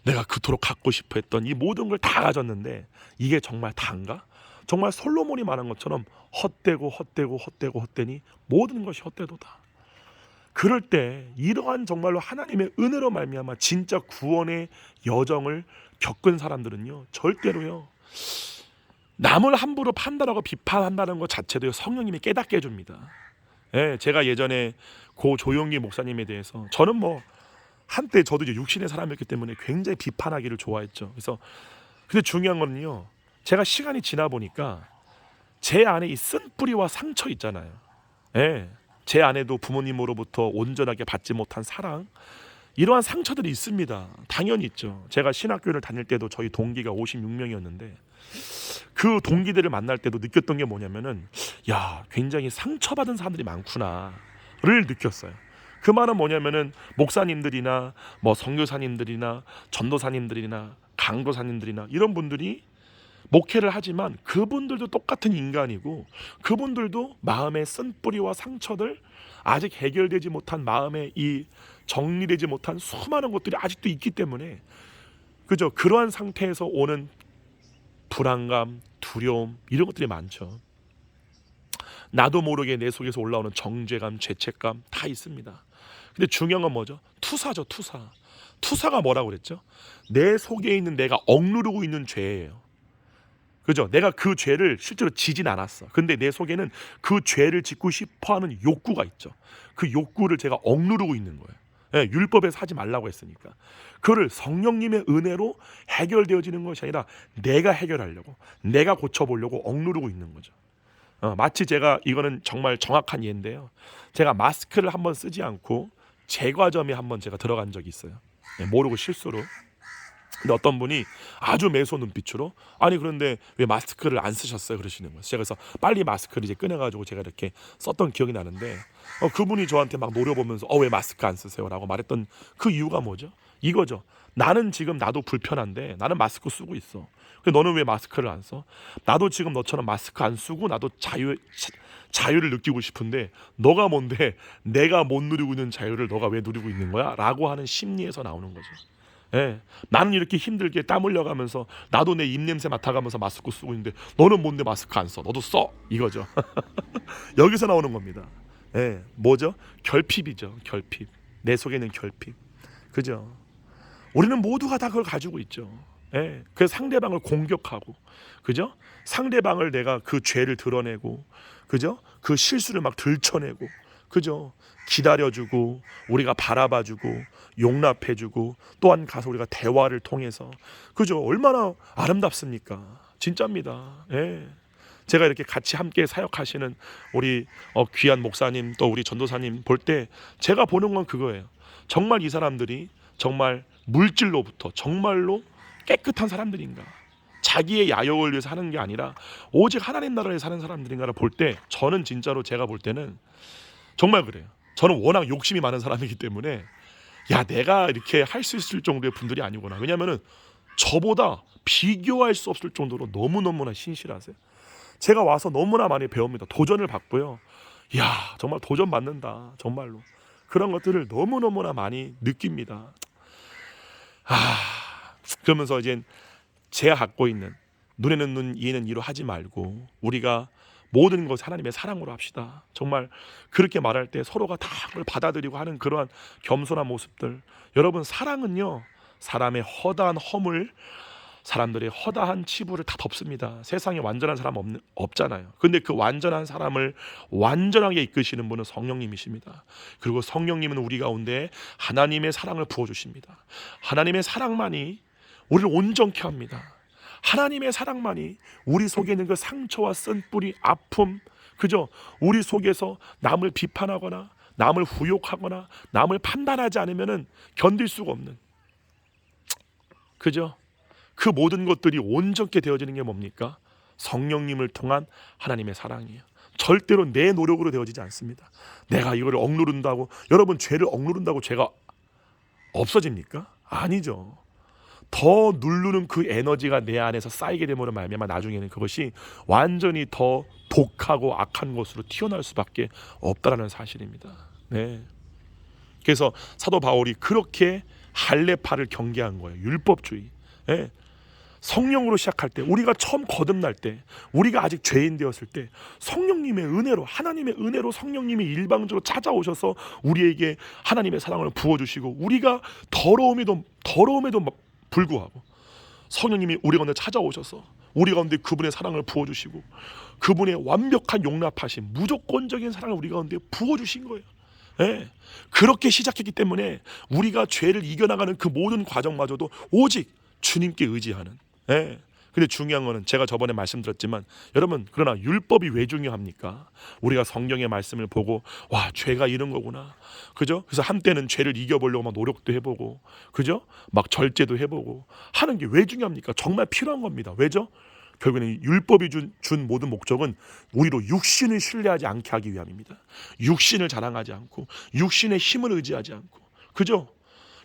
내가 그토록 갖고 싶어 했던 이 모든 걸 다 가졌는데 이게 정말 단가? 정말 솔로몬이 말한 것처럼 헛되니 모든 것이 헛되도다. 그럴 때 이러한 정말로 하나님의 은혜로 말미암아 진짜 구원의 여정을 겪은 사람들은요 절대로요 남을 함부로 판단하고 비판한다는 것 자체도 성령님이 깨닫게 해줍니다. 예, 제가 예전에 고 조용기 목사님에 대해서 저는 뭐 한때 저도 이제 육신의 사람이었기 때문에 굉장히 비판하기를 좋아했죠. 근데 중요한 거는요 제가 시간이 지나 보니까 제 안에 이 쓴뿌리와 상처 있잖아요. 예. 제 안에도 부모님으로부터 온전하게 받지 못한 사랑 이러한 상처들이 있습니다. 당연히 있죠. 제가 신학교를 다닐 때도 저희 동기가 56명이었는데 그 동기들을 만날 때도 느꼈던 게 뭐냐면은 굉장히 상처받은 사람들이 많구나를 느꼈어요. 그 말은 뭐냐면은 목사님들이나 뭐 선교사님들이나 전도사님들이나 강도사님들이나 이런 분들이 목회를 하지만 그분들도 똑같은 인간이고 그분들도 마음의 쓴뿌리와 상처들 아직 해결되지 못한 마음의 이 정리되지 못한 수많은 것들이 아직도 있기 때문에 그죠? 그러한 상태에서 오는 불안감, 두려움 이런 것들이 많죠. 나도 모르게 내 속에서 올라오는 정죄감, 죄책감 다 있습니다. 근데 중요한 건 뭐죠? 투사죠, 투사. 투사가 뭐라고 그랬죠? 내 속에 있는 내가 억누르고 있는 죄예요. 그죠? 내가 그 죄를 실제로 지진 않았어. 근데 내 속에는 그 죄를 짓고 싶어하는 욕구가 있죠. 그 욕구를 제가 억누르고 있는 거예요. 예, 율법에서 하지 말라고 했으니까. 그거를 성령님의 은혜로 해결되어지는 것이 아니라 내가 해결하려고, 내가 고쳐보려고 억누르고 있는 거죠. 마치 제가, 이거는 정말 정확한 예인데요, 제가 마스크를 한번 쓰지 않고 제과점에 한번 제가 들어간 적이 있어요. 예, 모르고 실수로. 근데 어떤 분이 아주 매소 눈빛으로, 아니 그런데 왜 마스크를 안 쓰셨어요? 그러시는 거예요. 제가 그래서 빨리 마스크를 이제 꺼내가지고 제가 이렇게 썼던 기억이 나는데, 그분이 저한테 막 노려보면서 왜 마스크 안 쓰세요? 라고 말했던 그 이유가 뭐죠? 이거죠. 나는 지금 나도 불편한데 나는 마스크 쓰고 있어. 근데 너는 왜 마스크를 안 써? 나도 지금 너처럼 마스크 안 쓰고 나도 자유를 느끼고 싶은데 너가 뭔데 내가 못 누리고 있는 자유를 너가 왜 누리고 있는 거야? 라고 하는 심리에서 나오는 거죠. 예, 나는 이렇게 힘들게 땀 흘려가면서 나도 내 입냄새 맡아가면서 마스크 쓰고 있는데 너는 뭔데 마스크 안 써? 너도 써! 이거죠. 여기서 나오는 겁니다. 예, 뭐죠? 결핍이죠. 결핍. 내 속에 있는 결핍. 그죠? 우리는 모두가 다 그걸 가지고 있죠. 예, 그래서 상대방을 공격하고, 그죠? 상대방을 내가 그 죄를 드러내고, 그죠? 그 실수를 막 들춰내고, 그죠? 기다려주고, 우리가 바라봐주고, 용납해주고, 또한 가서 우리가 대화를 통해서, 그죠? 얼마나 아름답습니까? 진짜입니다. 예. 제가 이렇게 같이 함께 사역하시는 우리 귀한 목사님, 또 우리 전도사님 볼 때 제가 보는 건 그거예요. 정말 이 사람들이 정말 물질로부터 정말로 깨끗한 사람들인가, 자기의 야욕을 위해서 하는 게 아니라 오직 하나님 나라에 사는 사람들인가를 볼 때, 저는 진짜로 제가 볼 때는 정말 그래요. 저는 워낙 욕심이 많은 사람이기 때문에 야, 내가 이렇게 할 수 있을 정도의 분들이 아니구나. 왜냐하면 저보다 비교할 수 없을 정도로 너무너무나 신실하세요. 제가 와서 너무나 많이 배웁니다. 도전을 받고요. 야, 정말 도전 받는다. 정말로 그런 것들을 너무너무나 많이 느낍니다. 그러면서 이제 제가 갖고 있는 눈에는 눈, 이에는 이로 하지 말고 우리가 모든 것 하나님의 사랑으로 합시다. 정말 그렇게 말할 때 서로가 다 그걸 받아들이고 하는 그러한 겸손한 모습들. 여러분, 사랑은요, 사람의 허다한 허물, 사람들의 허다한 치부를 다 덮습니다. 세상에 완전한 사람 없잖아요. 근데 그 완전한 사람을 완전하게 이끄시는 분은 성령님이십니다. 그리고 성령님은 우리 가운데 하나님의 사랑을 부어주십니다. 하나님의 사랑만이 우리를 온전케 합니다. 하나님의 사랑만이 우리 속에 있는 그 상처와 쓴뿌리, 아픔, 그죠? 우리 속에서 남을 비판하거나 남을 후욕하거나 남을 판단하지 않으면은 견딜 수가 없는, 그죠? 그 모든 것들이 온전케 되어지는 게 뭡니까? 성령님을 통한 하나님의 사랑이에요. 절대로 내 노력으로 되어지지 않습니다. 내가 이거를 억누른다고, 여러분, 죄를 억누른다고 죄가 없어집니까? 아니죠. 더 누르는 그 에너지가 내 안에서 쌓이게 됨으로 말미암아 나중에는 그것이 완전히 더 독하고 악한 것으로 튀어나올 수밖에 없다라는 사실입니다. 네. 그래서 사도 바울이 그렇게 할례파를 경계한 거예요. 율법주의. 네. 성령으로 시작할 때, 우리가 처음 거듭날 때, 우리가 아직 죄인 되었을 때 성령님의 은혜로, 하나님의 은혜로 성령님이 일방적으로 찾아오셔서 우리에게 하나님의 사랑을 부어주시고, 우리가 더러움에도 불구하고 성령님이 우리 가운데 찾아오셔서 우리 가운데 그분의 사랑을 부어주시고, 그분의 완벽한 용납하심, 무조건적인 사랑을 우리 가운데 부어주신 거예요. 예. 그렇게 시작했기 때문에 우리가 죄를 이겨나가는 그 모든 과정마저도 오직 주님께 의지하는. 예. 근데 중요한 거는 제가 저번에 말씀드렸지만, 여러분, 그러나 율법이 왜 중요합니까? 우리가 성경의 말씀을 보고 와, 죄가 이런 거구나, 그죠? 그래서 한때는 죄를 이겨보려고 막 노력도 해보고, 그죠? 막 절제도 해보고 하는 게 왜 중요합니까? 정말 필요한 겁니다. 왜죠? 결국에는 율법이 준 모든 목적은 우리로 육신을 신뢰하지 않게 하기 위함입니다. 육신을 자랑하지 않고 육신의 힘을 의지하지 않고, 그죠?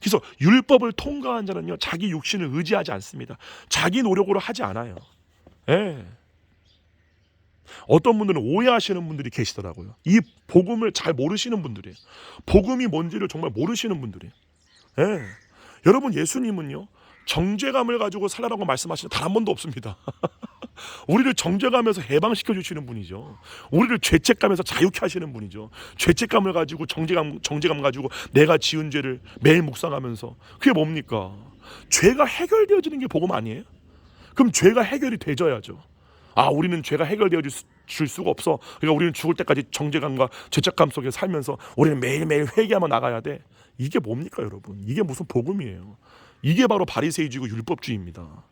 그래서 율법을 통과한 자는요, 자기 육신을 의지하지 않습니다. 자기 노력으로 하지 않아요. 예. 어떤 분들은 오해하시는 분들이 계시더라고요. 이 복음을 잘 모르시는 분들이에요. 복음이 뭔지를 정말 모르시는 분들이에요. 예. 여러분, 예수님은요, 정죄감을 가지고 살라라고 말씀하시는 단 한 번도 없습니다. 우리를 정죄감에서 해방시켜 주시는 분이죠. 우리를 죄책감에서 자유케 하시는 분이죠. 죄책감을 가지고 정죄감 가지고 내가 지은 죄를 매일 묵상하면서, 그게 뭡니까? 죄가 해결되어지는 게 복음 아니에요? 그럼 죄가 해결이 되져야죠. 아, 우리는 죄가 해결되어질 수가 없어. 그러니까 우리는 죽을 때까지 정죄감과 죄책감 속에 살면서 우리는 매일매일 회개하며 나가야 돼. 이게 뭡니까 여러분? 이게 무슨 복음이에요? 이게 바로 바리새이주의고 율법주의입니다.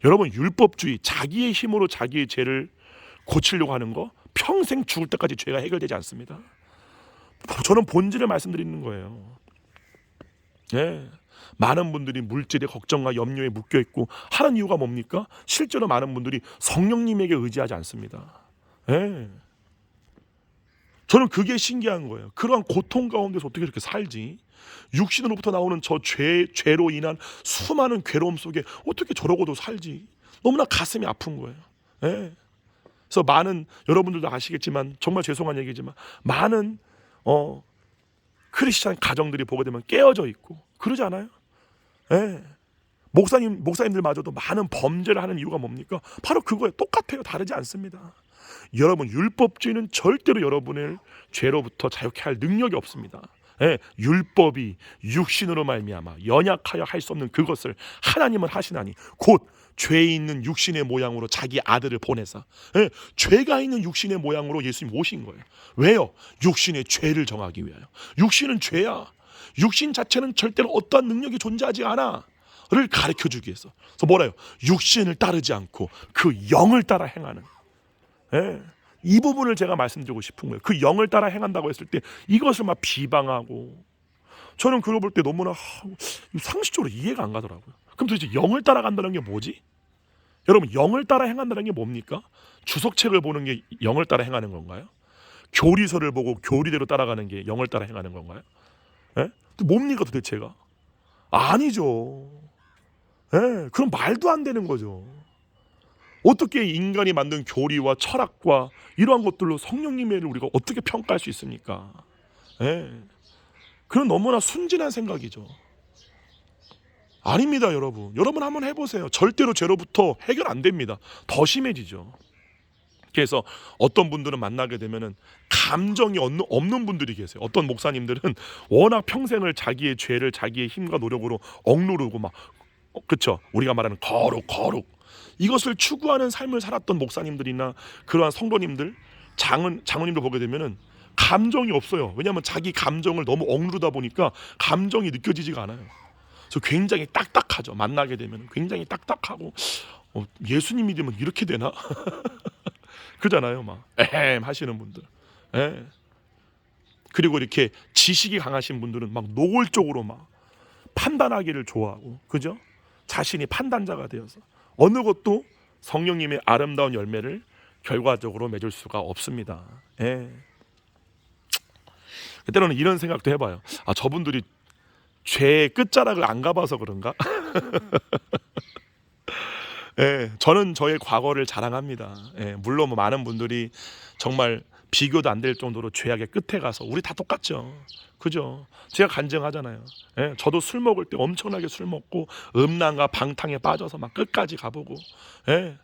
여러분, 율법주의, 자기의 힘으로 자기의 죄를 고치려고 하는 거, 평생 죽을 때까지 죄가 해결되지 않습니다. 저는 본질을 말씀드리는 거예요. 예. 많은 분들이 물질의 걱정과 염려에 묶여 있고 하는 이유가 뭡니까? 실제로 많은 분들이 성령님에게 의지하지 않습니다. 예. 저는 그게 신기한 거예요. 그러한 고통 가운데서 어떻게 이렇게 살지? 육신으로부터 나오는 저 죄로 인한 수많은 괴로움 속에 어떻게 저러고도 살지? 너무나 가슴이 아픈 거예요. 예. 그래서 많은, 여러분들도 아시겠지만 정말 죄송한 얘기지만 많은 크리스찬 가정들이 보게 되면 깨어져 있고 그러지 않아요? 예. 목사님들마저도 많은 범죄를 하는 이유가 뭡니까? 바로 그거예요. 똑같아요. 다르지 않습니다. 여러분, 율법주의는 절대로 여러분을 죄로부터 자유케 할 능력이 없습니다. 예, 율법이 육신으로 말미암아 연약하여 할 수 없는 그것을 하나님은 하시나니 곧 죄 있는 육신의 모양으로 자기 아들을 보내사, 예, 죄가 있는 육신의 모양으로 예수님 오신 거예요. 왜요? 육신의 죄를 정하기 위하여. 육신은 죄야. 육신 자체는 절대로 어떠한 능력이 존재하지 않아를 가르쳐주기 위해서. 그래서 뭐래요? 육신을 따르지 않고 그 영을 따라 행하는. 예, 이 부분을 제가 말씀드리고 싶은 거예요. 그 영을 따라 행한다고 했을 때 이것을 막 비방하고, 저는 그걸 볼 때 너무나 상식적으로 이해가 안 가더라고요. 그럼 도대체 영을 따라간다는 게 뭐지? 여러분, 영을 따라 행한다는 게 뭡니까? 주석책을 보는 게 영을 따라 행하는 건가요? 교리서를 보고 교리대로 따라가는 게 영을 따라 행하는 건가요? 예? 뭡니까 도대체가? 아니죠. 예, 그럼 말도 안 되는 거죠. 어떻게 인간이 만든 교리와 철학과 이러한 것들로 성령님의 일을 우리가 어떻게 평가할 수 있습니까? 예. 그건 너무나 순진한 생각이죠. 아닙니다, 여러분. 여러분 한번 해보세요. 절대로 죄로부터 해결 안 됩니다. 더 심해지죠. 그래서 어떤 분들은 만나게 되면은 감정이 없는 분들이 계세요. 어떤 목사님들은 워낙 평생을 자기의 죄를 자기의 힘과 노력으로 억누르고 막, 그렇죠? 우리가 말하는 거룩 이것을 추구하는 삶을 살았던 목사님들이나 그러한 성도님들, 장로님들 보게 되면은 감정이 없어요. 왜냐하면 자기 감정을 너무 억누르다 보니까 감정이 느껴지지가 않아요. 그래서 굉장히 딱딱하죠. 만나게 되면 굉장히 딱딱하고, 예수님이 되면 이렇게 되나? 그러잖아요. 막 에헴 하시는 분들. 예. 그리고 이렇게 지식이 강하신 분들은 막 노골적으로 막 판단하기를 좋아하고, 그죠? 자신이 판단자가 되어서 어느 것도 성령님의 아름다운 열매를 결과적으로 맺을 수가 없습니다. 예. 때로는 이런 생각도 해봐요. 아, 저분들이 죄의 끝자락을 안 가봐서 그런가? 예, 저는 저의 과거를 자랑합니다. 예, 물론 뭐 많은 분들이 정말 비교도 안 될 정도로 죄악의 끝에 가서, 우리 다 똑같죠. 그죠? 제가 간증하잖아요. 예, 저도 술 먹을 때 엄청나게 술 먹고 음란과 방탕에 빠져서 막 끝까지 가보고, 예,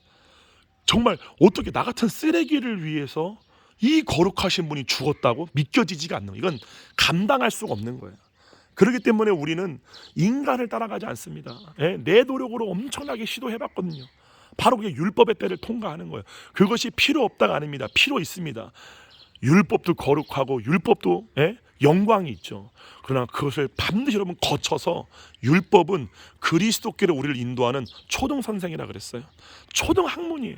정말 어떻게 나 같은 쓰레기를 위해서 이 거룩하신 분이 죽었다고 믿겨지지가 않는, 이건 감당할 수가 없는 거예요. 그렇기 때문에 우리는 인간을 따라가지 않습니다. 예, 내 노력으로 엄청나게 시도해봤거든요. 바로 그게 율법의 때를 통과하는 거예요. 그것이 필요 없다가 아닙니다. 필요 있습니다. 율법도 거룩하고 율법도, 예, 영광이 있죠. 그러나 그것을 반드시 여러분 거쳐서, 율법은 그리스도께로 우리를 인도하는 초등 선생이라 그랬어요. 초등 학문이에요.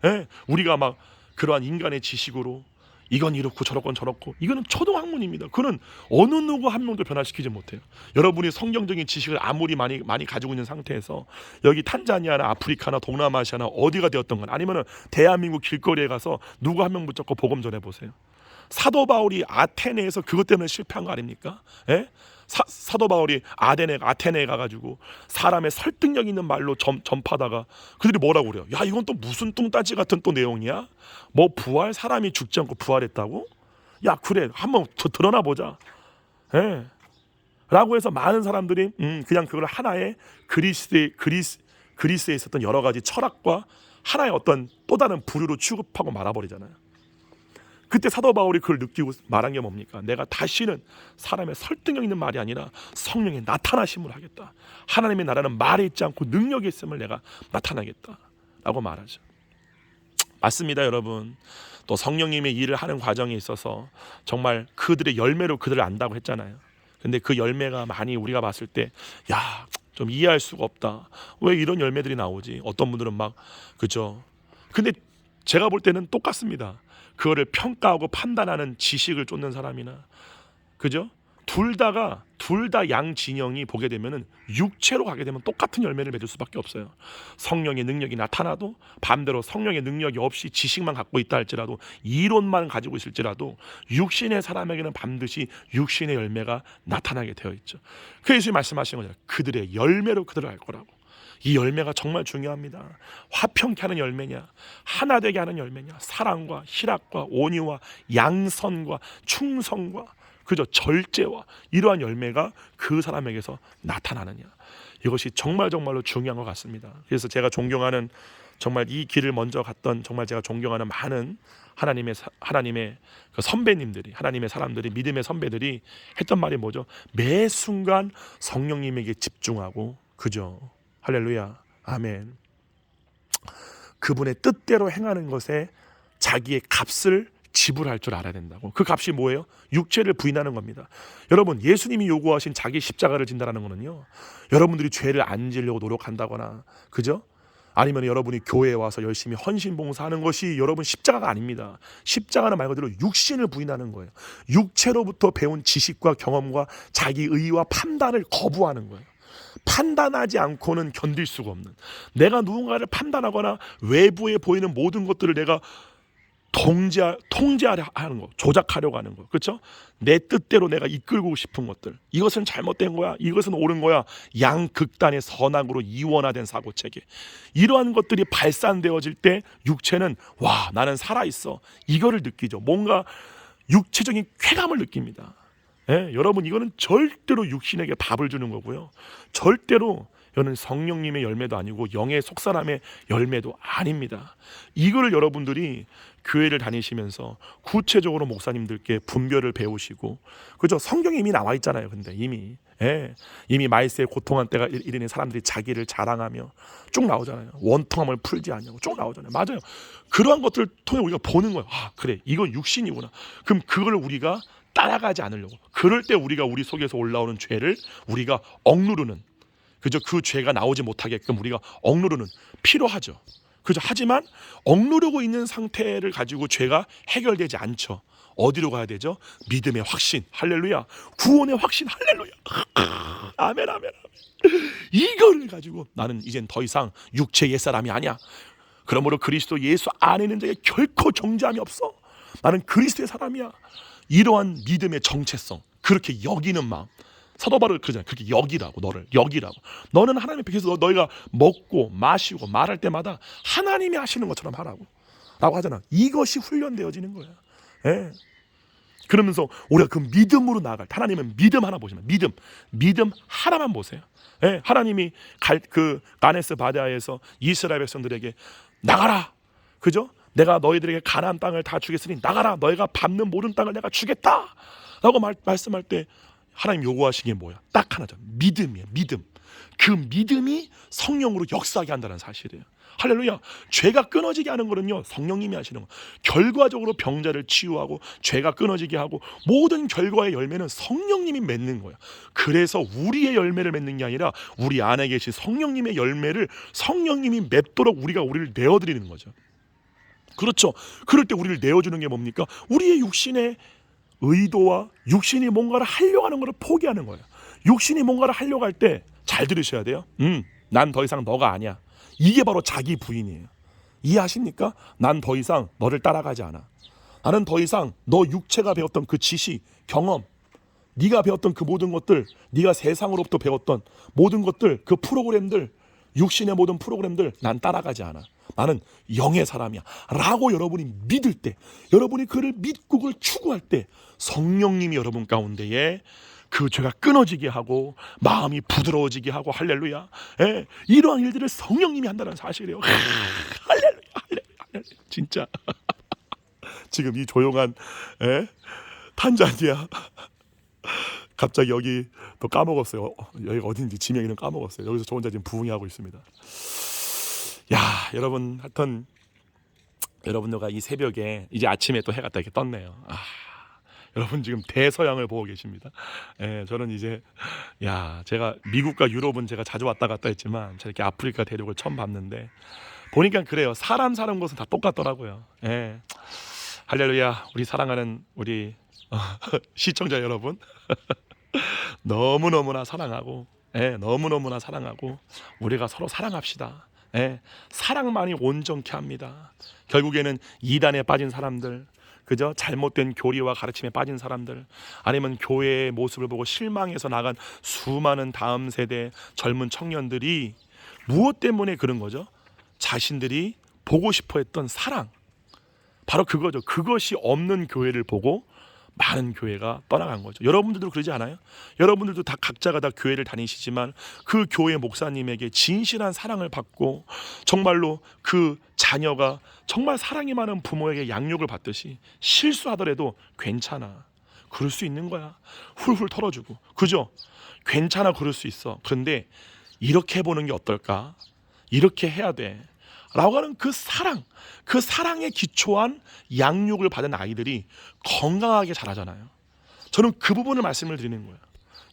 예, 우리가 막 그러한 인간의 지식으로 이건 이렇고 저렇건 저렇고, 이거는 초등학문입니다. 그는 어느 누구 한 명도 변화시키지 못해요. 여러분이 성경적인 지식을 아무리 많이 가지고 있는 상태에서 여기 탄자니아나 아프리카나 동남아시아나 어디가 되었던 건, 아니면은 대한민국 길거리에 가서 누구 한 명 붙잡고 복음 전해 보세요. 사도 바울이 아테네에서 그것 때문에 실패한 거 아닙니까? 예? 사도 바울이 아테네에 가가지고 사람의 설득력 있는 말로 전파하다가 그들이 뭐라고 그래요? 야, 이건 또 무슨 뚱따지 같은 또 내용이야? 뭐 부활, 사람이 죽지 않고 부활했다고? 야, 그래, 한번 드러나 보자. 예. 라고 해서 많은 사람들이 그냥 그걸 하나의 그리스에 있었던 여러 가지 철학과 하나의 어떤 또 다른 부류로 취급하고 말아버리잖아요. 그때 사도 바울이 그걸 느끼고 말한 게 뭡니까? 내가 다시는 사람의 설득력 있는 말이 아니라 성령의 나타나심을 하겠다. 하나님의 나라는 말에 있지 않고 능력에 있음을 내가 나타나겠다 라고 말하죠. 맞습니다, 여러분. 또 성령님의 일을 하는 과정에 있어서 정말 그들의 열매로 그들을 안다고 했잖아요. 근데 그 열매가 많이 우리가 봤을 때 좀 이해할 수가 없다. 왜 이런 열매들이 나오지? 어떤 분들은 막 그죠. 근데 제가 볼 때는 똑같습니다. 그거를 평가하고 판단하는 지식을 쫓는 사람이나 그죠? 둘 다 양진영이 보게 되면은 육체로 가게 되면 똑같은 열매를 맺을 수밖에 없어요. 성령의 능력이 나타나도 반대로 성령의 능력이 없이 지식만 갖고 있다 할지라도 이론만 가지고 있을지라도 육신의 사람에게는 반드시 육신의 열매가 나타나게 되어 있죠. 그래서 예수님이 말씀하신 거잖아요. 그들의 열매로 그들을 알 거라고. 이 열매가 정말 중요합니다. 화평케 하는 열매냐, 하나 되게 하는 열매냐, 사랑과 희락과 온유와 양선과 충성과 그저 절제와 이러한 열매가 그 사람에게서 나타나느냐, 이것이 정말로 중요한 것 같습니다. 그래서 제가 존경하는 정말 이 길을 먼저 갔던 정말 제가 존경하는 많은 하나님의 그 선배님들이, 하나님의 사람들이, 믿음의 선배들이 했던 말이 뭐죠? 매 순간 성령님에게 집중하고 그죠? 할렐루야, 아멘. 그분의 뜻대로 행하는 것에 자기의 값을 지불할 줄 알아야 된다고. 그 값이 뭐예요? 육체를 부인하는 겁니다. 여러분, 예수님이 요구하신 자기 십자가를 진다라는 거는요, 여러분들이 죄를 안 지려고 노력한다거나 그죠? 아니면 여러분이 교회에 와서 열심히 헌신 봉사하는 것이 여러분 십자가가 아닙니다. 십자가는 말 그대로 육신을 부인하는 거예요. 육체로부터 배운 지식과 경험과 자기 의와 판단을 거부하는 거예요. 판단하지 않고는 견딜 수가 없는, 내가 누군가를 판단하거나 외부에 보이는 모든 것들을 내가 통제하려 하는 거, 조작하려고 하는 거, 그렇죠? 내 뜻대로 내가 이끌고 싶은 것들, 이것은 잘못된 거야, 이것은 옳은 거야, 양극단의 선악으로 이원화된 사고체계, 이러한 것들이 발산되어질 때 육체는 와, 나는 살아있어, 이거를 느끼죠. 뭔가 육체적인 쾌감을 느낍니다. 여러분, 이거는 절대로 육신에게 밥을 주는 거고요, 절대로 이거는 성령님의 열매도 아니고 영의 속사람의 열매도 아닙니다. 이거를 여러분들이 교회를 다니시면서 구체적으로 목사님들께 분별을 배우시고, 그죠? 성경에 이미 나와 있잖아요. 근데 이미 말세에 고통한 때가 이르니 사람들이 자기를 자랑하며 쭉 나오잖아요. 원통함을 풀지 않냐고 쭉 나오잖아요. 맞아요. 그러한 것들을 통해 우리가 보는 거예요. 그래, 이건 육신이구나. 그럼 그걸 우리가 따라가지 않으려고, 그럴 때 우리가 우리 속에서 올라오는 죄를 우리가 억누르는, 그죠? 그 죄가 나오지 못하게끔 우리가 억누르는 필요하죠. 그죠? 하지만 억누르고 있는 상태를 가지고 죄가 해결되지 않죠. 어디로 가야 되죠? 믿음의 확신, 할렐루야. 구원의 확신, 할렐루야. 아멘, 아멘, 아멘. 이거를 가지고 나는 이젠 더 이상 육체 옛사람이 아니야. 그러므로 그리스도 예수 안에 있는 자에게 결코 정죄함이 없어. 나는 그리스도의 사람이야. 이러한 믿음의 정체성, 그렇게 여기는 마음. 사도 바울은 그러잖아요. 그렇게 여기라고, 너를 여기라고. 너는 하나님의 백성에서 너희가 먹고 마시고 말할 때마다 하나님이 하시는 것처럼 하라고 라고 하잖아. 이것이 훈련되어지는 거야. 그러면서 우리가 그 믿음으로 나아갈, 하나님은 믿음 하나 보시면, 믿음 하나만 보세요. 하나님이 그 가네스 바다에서 이스라엘 백성들에게 나가라, 그죠? 내가 너희들에게 가나안 땅을 다 주겠으니 나가라, 너희가 밟는 모든 땅을 내가 주겠다 라고 말씀할 때 하나님 요구하신 게 뭐야? 딱 하나죠. 믿음이에요. 믿음. 그 믿음이 성령으로 역사하게 한다는 사실이에요. 할렐루야. 죄가 끊어지게 하는 거는요, 성령님이 하시는 거. 결과적으로 병자를 치유하고 죄가 끊어지게 하고 모든 결과의 열매는 성령님이 맺는 거예요. 그래서 우리의 열매를 맺는 게 아니라 우리 안에 계신 성령님의 열매를 성령님이 맺도록 우리를 내어드리는 거죠. 그렇죠. 그럴 때 우리를 내어주는 게 뭡니까? 우리의 육신의 의도와 육신이 뭔가를 하려고 하는 것을 포기하는 거예요. 육신이 뭔가를 하려고 할 때 잘 들으셔야 돼요. 난 더 이상 너가 아니야. 이게 바로 자기 부인이에요. 이해하십니까? 난 더 이상 너를 따라가지 않아. 나는 더 이상 너 육체가 배웠던 그 지식, 경험, 네가 배웠던 그 모든 것들, 네가 세상으로부터 배웠던 모든 것들, 그 프로그램들, 육신의 모든 프로그램들 난 따라가지 않아. 나는 영의 사람이야 라고 여러분이 믿을 때, 여러분이 그를 믿고 그걸 추구할 때 성령님이 여러분 가운데에 그 죄가 끊어지게 하고 마음이 부드러워지게 하고, 할렐루야. 이러한 일들을 성령님이 한다는 사실이에요. 할렐루야. 진짜 지금 이 조용한 탄자니아 갑자기 여기 또 까먹었어요. 여기가 어딘지 지명이는 까먹었어요. 여기서 저 혼자 지금 부흥하고 있습니다. 야, 여러분, 하여튼 여러분들과 이 새벽에 이제 아침에 또 해가 딱 이렇게 떴네요. 여러분 지금 대서양을 보고 계십니다. 저는 이제 제가 미국과 유럽은 제가 자주 왔다 갔다 했지만 저렇게 아프리카 대륙을 처음 봤는데 보니까 그래요. 사람 사는 곳은 다 똑같더라고요. 할렐루야. 우리 사랑하는 우리 시청자 여러분 너무너무나 사랑하고 너무너무나 사랑하고 우리가 서로 사랑합시다. 사랑만이 온전케 합니다. 결국에는 이단에 빠진 사람들, 그죠? 잘못된 교리와 가르침에 빠진 사람들, 아니면 교회의 모습을 보고 실망해서 나간 수많은 다음 세대 젊은 청년들이 무엇 때문에 그런 거죠? 자신들이 보고 싶어 했던 사랑, 바로 그거죠. 그것이 없는 교회를 보고 많은 교회가 떠나간 거죠. 여러분들도 그러지 않아요? 여러분들도 다 각자가 다 교회를 다니시지만 그 교회 목사님에게 진실한 사랑을 받고 정말로 그 자녀가 정말 사랑이 많은 부모에게 양육을 받듯이 실수하더라도 괜찮아, 그럴 수 있는 거야, 훌훌 털어주고, 그죠? 괜찮아, 그럴 수 있어. 그런데 이렇게 해보는 게 어떨까? 이렇게 해야 돼 라고 하는 그 사랑, 그 사랑에 기초한 양육을 받은 아이들이 건강하게 자라잖아요. 저는 그 부분을 말씀을 드리는 거예요.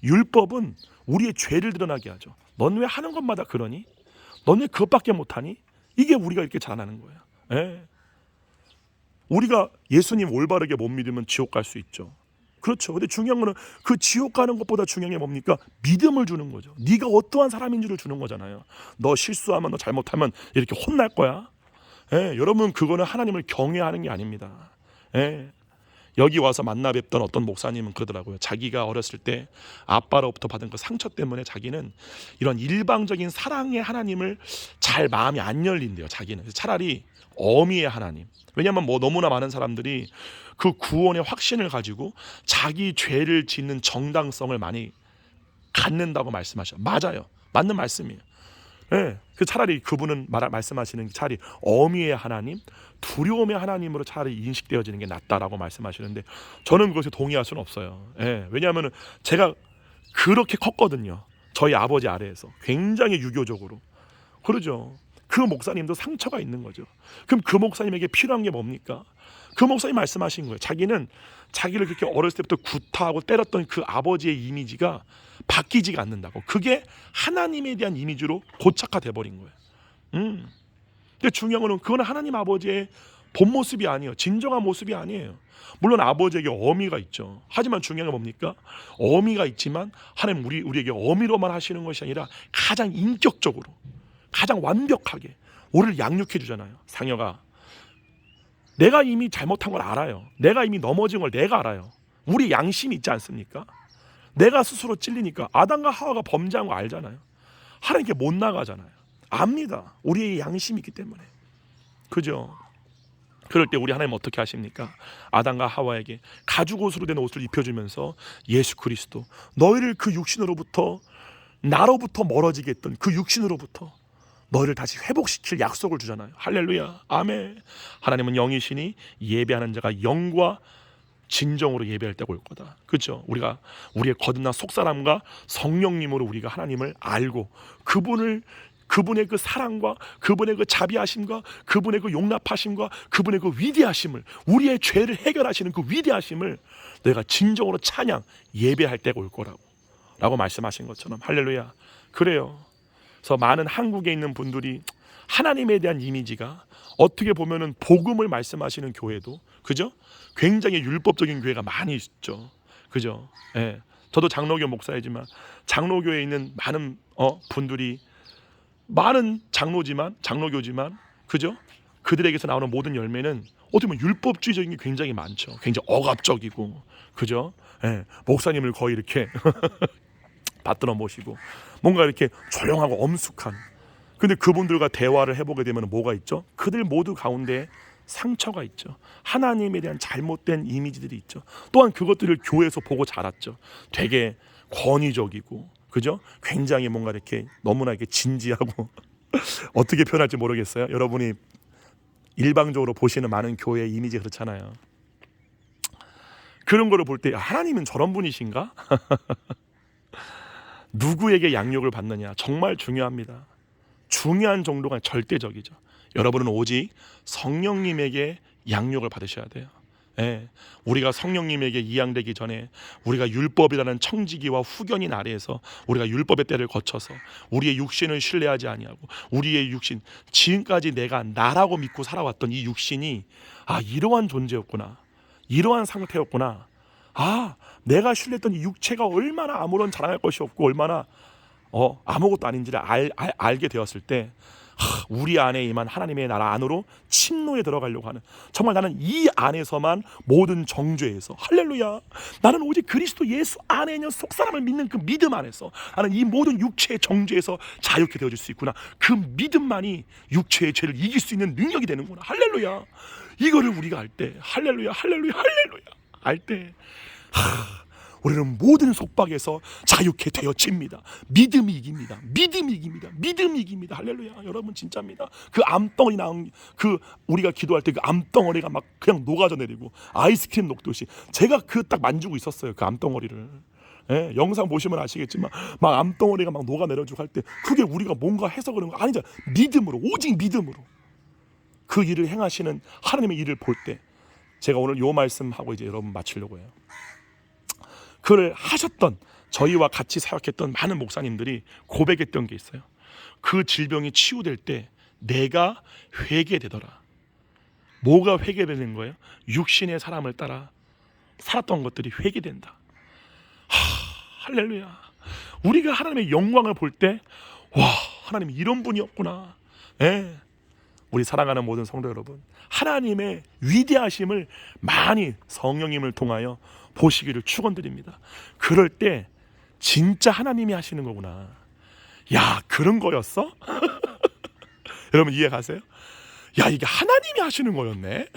율법은 우리의 죄를 드러나게 하죠. 넌 왜 하는 것마다 그러니? 넌 왜 그것밖에 못하니? 이게 우리가 이렇게 자라나는 거예요. 우리가 예수님 올바르게 못 믿으면 지옥 갈 수 있죠. 그렇죠. 근데 중요한 거는 그 지옥 가는 것보다 중요한 게 뭡니까? 믿음을 주는 거죠. 네가 어떠한 사람인지를 주는 거잖아요. 너 실수하면, 너 잘못하면 이렇게 혼날 거야. 여러분, 그거는 하나님을 경외하는 게 아닙니다. 여기 와서 만나 뵙던 어떤 목사님은 그러더라고요. 자기가 어렸을 때 아빠로부터 받은 그 상처 때문에 자기는 이런 일방적인 사랑의 하나님을 잘 마음이 안 열린대요. 자기는 차라리 어미의 하나님. 왜냐하면 너무나 많은 사람들이 그 구원의 확신을 가지고 자기 죄를 짓는 정당성을 많이 갖는다고 말씀하셔. 맞아요. 맞는 말씀이에요. 그 차라리 그분은 말씀하시는 게 차라리 어미의 하나님, 두려움의 하나님으로 차라리 인식되어지는 게 낫다라고 말씀하시는데 저는 그것에 동의할 수는 없어요. 왜냐하면 제가 그렇게 컸거든요. 저희 아버지 아래에서 굉장히 유교적으로. 그러죠. 그 목사님도 상처가 있는 거죠. 그럼 그 목사님에게 필요한 게 뭡니까? 그 목사님 말씀하신 거예요. 자기는 자기를 그렇게 어렸을 때부터 구타하고 때렸던 그 아버지의 이미지가 바뀌지가 않는다고. 그게 하나님에 대한 이미지로 고착화돼 버린 거예요. 근데 중요한 거는 그건 하나님 아버지의 본 모습이 아니에요. 진정한 모습이 아니에요. 물론 아버지에게 어미가 있죠. 하지만 중요한 건 뭡니까? 어미가 있지만 하나님 우리에게 어미로만 하시는 것이 아니라 가장 인격적으로, 가장 완벽하게 우리를 양육해 주잖아요. 상여가, 내가 이미 잘못한 걸 알아요. 내가 이미 넘어진 걸 내가 알아요. 우리 양심이 있지 않습니까? 내가 스스로 찔리니까 아담과 하와가 범죄한 거 알잖아요. 하나님께 못 나가잖아요. 압니다. 우리의 양심이 있기 때문에. 그죠? 그럴 때 우리 하나님 어떻게 하십니까? 아담과 하와에게 가죽옷으로 된 옷을 입혀주면서 예수 그리스도, 너희를 그 육신으로부터, 나로부터 멀어지게 했던 그 육신으로부터 너희를 다시 회복시킬 약속을 주잖아요. 할렐루야, 아멘. 하나님은 영이시니 예배하는 자가 영과 진정으로 예배할 때가 올 거다. 그렇죠? 우리가 우리의 거듭난 속사람과 성령님으로 우리가 하나님을 알고 그분의 그 사랑과 그분의 그 자비하심과 그분의 그 용납하심과 그분의 그 위대하심을, 우리의 죄를 해결하시는 그 위대하심을 내가 진정으로 찬양 예배할 때가 올 거라고 말씀하신 것처럼. 할렐루야. 그래요. 그래서 많은 한국에 있는 분들이 하나님에 대한 이미지가 어떻게 보면은 복음을 말씀하시는 교회도, 그죠? 굉장히 율법적인 교회가 많이 있죠. 그죠? 저도 장로교 목사이지만 장로교에 있는 많은 분들이 많은 장로교지만 그죠? 그들에게서 나오는 모든 열매는 어떻게 보면 율법주의적인 게 굉장히 많죠. 굉장히 억압적이고, 그죠? 목사님을 거의 이렇게 받들어 모시고 뭔가 이렇게 조용하고 엄숙한. 근데 그분들과 대화를 해보게 되면 뭐가 있죠? 그들 모두 가운데 상처가 있죠. 하나님에 대한 잘못된 이미지들이 있죠. 또한 그것들을 교회에서 보고 자랐죠. 되게 권위적이고, 그죠? 굉장히 뭔가 이렇게 너무나 이렇게 진지하고 어떻게 표현할지 모르겠어요. 여러분이 일방적으로 보시는 많은 교회의 이미지 그렇잖아요. 그런 거를 볼 때 하나님은 저런 분이신가? 누구에게 양육을 받느냐 정말 중요합니다. 중요한 정도가 절대적이죠. 여러분은 오직 성령님에게 양육을 받으셔야 돼요. 예, 우리가 성령님에게 이양되기 전에 우리가 율법이라는 청지기와 후견인 아래에서 우리가 율법의 때를 거쳐서 우리의 육신을 신뢰하지 아니하고 우리의 육신, 지금까지 내가 나라고 믿고 살아왔던 이 육신이 이러한 존재였구나, 이러한 상태였구나, 내가 신뢰했던 이 육체가 얼마나 아무런 자랑할 것이 없고 얼마나 아무것도 아닌지를 알게 되었을 때 우리 안에 임한 하나님의 나라 안으로 침노에 들어가려고 하는, 정말 나는 이 안에서만 모든 정죄에서, 할렐루야, 나는 오직 그리스도 예수 안에 있는 속사람을 믿는 그 믿음 안에서 나는 이 모든 육체의 정죄에서 자유케 되어질 수 있구나. 그 믿음만이 육체의 죄를 이길 수 있는 능력이 되는구나. 할렐루야. 이거를 우리가 알 때, 할렐루야 할렐루야 할렐루야 알 때 우리는 모든 속박에서 자유케 되어집니다. 믿음이 이깁니다. 믿음이 이깁니다. 믿음이 이깁니다. 할렐루야. 여러분 진짜입니다. 그 암덩어리 나온 우리가 기도할 때 그 암덩어리가 막 그냥 녹아져 내리고 아이스크림 녹듯이 제가 딱 만지고 있었어요. 그 암덩어리를. 예, 영상 보시면 아시겠지만 막 암덩어리가 막 녹아 내려주고 할 때 그게 우리가 뭔가 해서 그런 거 아니죠. 믿음으로, 오직 믿음으로 그 일을 행하시는 하나님의 일을 볼 때, 제가 오늘 요 말씀하고 이제 여러분 마치려고 해요. 그를 하셨던 저희와 같이 사역했던 많은 목사님들이 고백했던 게 있어요. 그 질병이 치유될 때 내가 회개되더라. 뭐가 회개되는 거예요? 육신의 사람을 따라 살았던 것들이 회개된다. 할렐루야. 우리가 하나님의 영광을 볼 때 하나님이 이런 분이었구나. 우리 사랑하는 모든 성도 여러분, 하나님의 위대하심을 많이 성령님을 통하여 보시기를 축원드립니다. 그럴 때 진짜 하나님이 하시는 거구나. 그런 거였어? 여러분 이해 가세요? 이게 하나님이 하시는 거였네.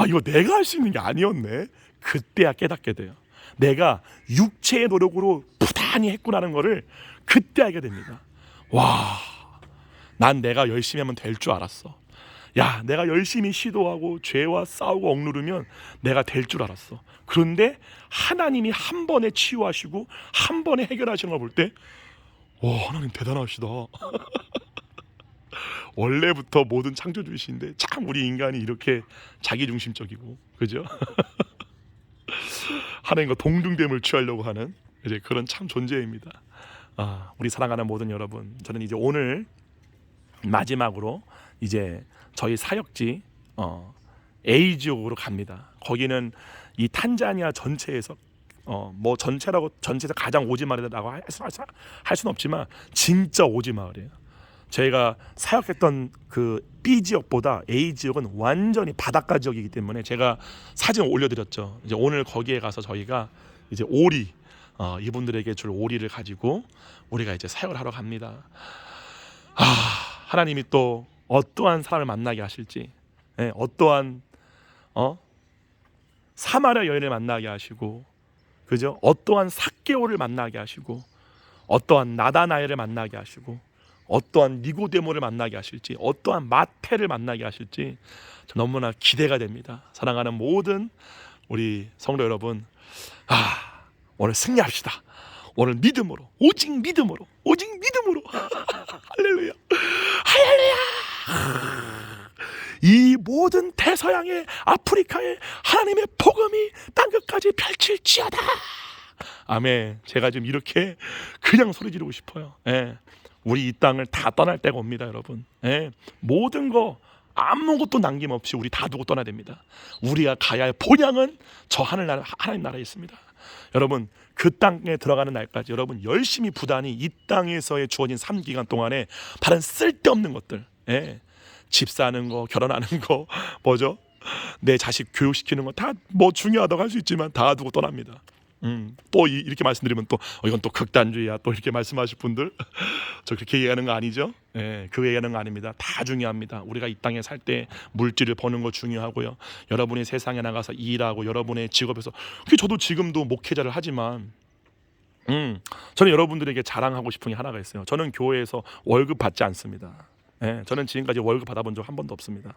이거 내가 할 수 있는 게 아니었네. 그때야 깨닫게 돼요. 내가 육체의 노력으로 부단히 했구나는 거를 그때 알게 됩니다. 난 내가 열심히 하면 될 줄 알았어. 내가 열심히 시도하고 죄와 싸우고 억누르면 내가 될 줄 알았어. 그런데 하나님이 한 번에 치유하시고 한 번에 해결하시는 걸 볼 때 하나님 대단하시다. 원래부터 모든 창조주이신데 참 우리 인간이 이렇게 자기중심적이고, 그죠? 하나님과 동등됨을 취하려고 하는 이제 그런 참 존재입니다. 우리 사랑하는 모든 여러분, 저는 이제 오늘 마지막으로 이제 저희 사역지 A 지역으로 갑니다. 거기는 이 탄자니아 전체에서 전체에서 가장 오지 마을이라고 할 수는 없지만 진짜 오지 마을이에요. 저희가 사역했던 그 B 지역보다 A 지역은 완전히 바닷가 지역이기 때문에 제가 사진 올려드렸죠. 이제 오늘 거기에 가서 저희가 이제 오리, 이분들에게 줄 오리를 가지고 우리가 이제 사역을 하러 갑니다. 하나님이 또 어떠한 사람을 만나게 하실지, 어떠한 사마리아 여인을 만나게 하시고, 그죠? 어떠한 삭개오를 만나게 하시고, 어떠한 나다나엘을 만나게 하시고, 어떠한 니고데모를 만나게 하실지, 어떠한 마태를 만나게 하실지 너무나 기대가 됩니다. 사랑하는 모든 우리 성도 여러분, 오늘 승리합시다. 오늘 믿음으로, 오직 믿음으로, 오직 믿음으로. 할렐루야, 할렐루야. 이 모든 대서양의 아프리카에 하나님의 복음이 땅끝까지 펼칠지어다. 아멘. 제가 지금 이렇게 그냥 소리 지르고 싶어요. 우리 이 땅을 다 떠날 때가 옵니다, 여러분. 모든 거 아무것도 남김없이 우리 다 두고 떠나야 됩니다. 우리가 가야 할 본향은 저 하늘나라, 하나님 나라에 있습니다. 여러분 그 땅에 들어가는 날까지 여러분 열심히 부단히 이 땅에서의 주어진 3기간 동안에 다른 쓸데없는 것들, 집 사는 거, 결혼하는 거, 뭐죠? 내 자식 교육시키는 거 다 뭐 중요하다고 할 수 있지만 다 두고 떠납니다. 또 이렇게 말씀드리면 또 이건 또 극단주의야 또 이렇게 말씀하실 분들 저 그렇게 얘기하는 거 아니죠? 그 얘기하는 거 아닙니다. 다 중요합니다. 우리가 이 땅에 살 때 물질을 버는 거 중요하고요. 여러분이 세상에 나가서 일하고 여러분의 직업에서, 저도 지금도 목회자를 하지만 저는 여러분들에게 자랑하고 싶은 게 하나가 있어요. 저는 교회에서 월급 받지 않습니다. 예, 저는 지금까지 월급 받아본 적 한 번도 없습니다.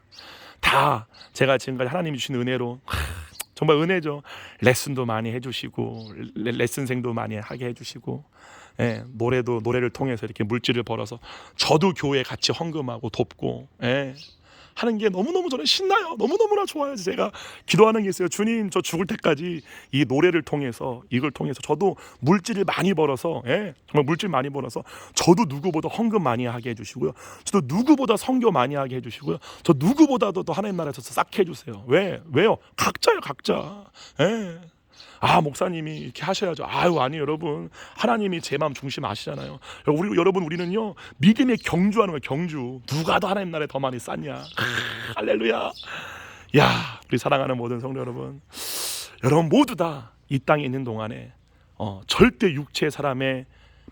다 제가 지금까지 하나님이 주신 은혜로 정말 은혜죠. 레슨도 많이 해주시고 레슨생도 많이 하게 해주시고, 예, 노래를 통해서 이렇게 물질을 벌어서 저도 교회 같이 헌금하고 돕고, 예, 하는 게 너무너무 저는 신나요. 너무너무나 좋아요. 제가 기도하는 게 있어요. 주님, 저 죽을 때까지 이 노래를 통해서, 이걸 통해서 저도 물질을 많이 벌어서, 예, 정말 물질 많이 벌어서 저도 누구보다 헌금 많이 하게 해주시고요, 저도 누구보다 선교 많이 하게 해주시고요, 저 누구보다도 더 하나님 나라에서 쌓게 해주세요. 왜요? 각자요, 각자. 예. 아, 목사님이 이렇게 하셔야죠. 아유, 아니, 여러분, 하나님이 제 마음 중심 아시잖아요. 여러분, 우리는요, 믿음의 경주하는 거예요. 경주. 누가 더 하나님 나라에 더 많이 쌓냐. 할렐루야. 야, 우리 사랑하는 모든 성도 여러분, 여러분 모두 다 이 땅에 있는 동안에 절대 육체의 사람에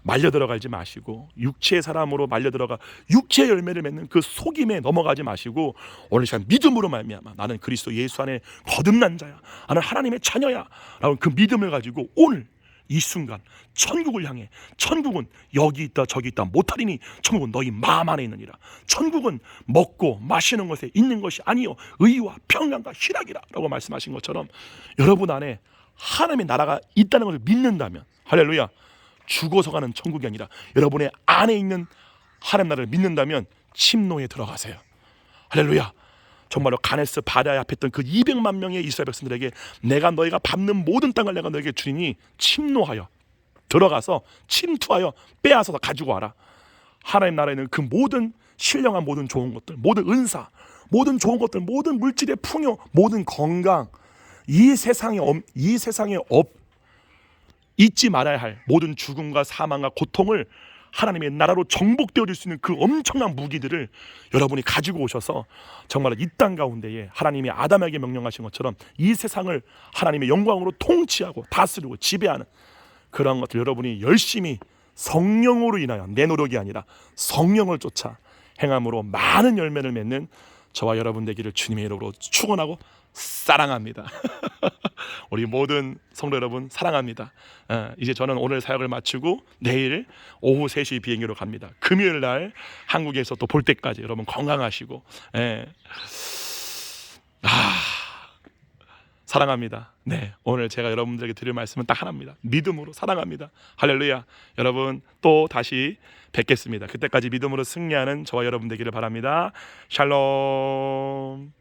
말려 들어가지 마시고, 육체의 사람으로 말려 들어가 육체의 열매를 맺는 그 속임에 넘어가지 마시고, 오늘 시간 믿음으로 말미암아 나는 그리스도 예수 안에 거듭난 자야, 나는 하나님의 자녀야 라는 그 믿음을 가지고 오늘 이 순간 천국을 향해, 천국은 여기 있다 저기 있다 못하리니 천국은 너희 마음 안에 있느니라. 천국은 먹고 마시는 것에 있는 것이 아니요 의와 평강과 희락이라 라고 말씀하신 것처럼, 여러분 안에 하나님의 나라가 있다는 것을 믿는다면, 할렐루야, 죽어서 가는 천국이 아니라 여러분의 안에 있는 하나님 나라를 믿는다면 침노에 들어가세요. 할렐루야. 정말로 가네스 바다에 앞에 있던 그 200만 명의 이스라엘 백성들에게 내가 너희가 밟는 모든 땅을 내가 너에게 주리니 침노하여 들어가서 침투하여 빼앗아서 가지고 와라. 하나님 나라에는 그 모든 신령한 모든 좋은 것들, 모든 은사, 모든 좋은 것들, 모든 물질의 풍요, 모든 건강, 이 세상에 잊지 말아야 할 모든 죽음과 사망과 고통을 하나님의 나라로 정복되어 줄 수 있는 그 엄청난 무기들을 여러분이 가지고 오셔서 정말 이 땅 가운데에 하나님이 아담에게 명령하신 것처럼 이 세상을 하나님의 영광으로 통치하고 다스리고 지배하는 그런 것들 여러분이 열심히 성령으로 인하여, 내 노력이 아니라 성령을 쫓아 행함으로 많은 열매를 맺는 저와 여러분 되기를 주님의 이름으로 축원하고 사랑합니다. 우리 모든 성도 여러분 사랑합니다. 이제 저는 오늘 사역을 마치고 내일 오후 3시 비행기로 갑니다. 금요일 날 한국에서 또 볼 때까지 여러분 건강하시고, 사랑합니다. 네, 오늘 제가 여러분들에게 드릴 말씀은 딱 하나입니다. 믿음으로 사랑합니다. 할렐루야. 여러분 또 다시 뵙겠습니다. 그때까지 믿음으로 승리하는 저와 여러분 되기를 바랍니다. 샬롬.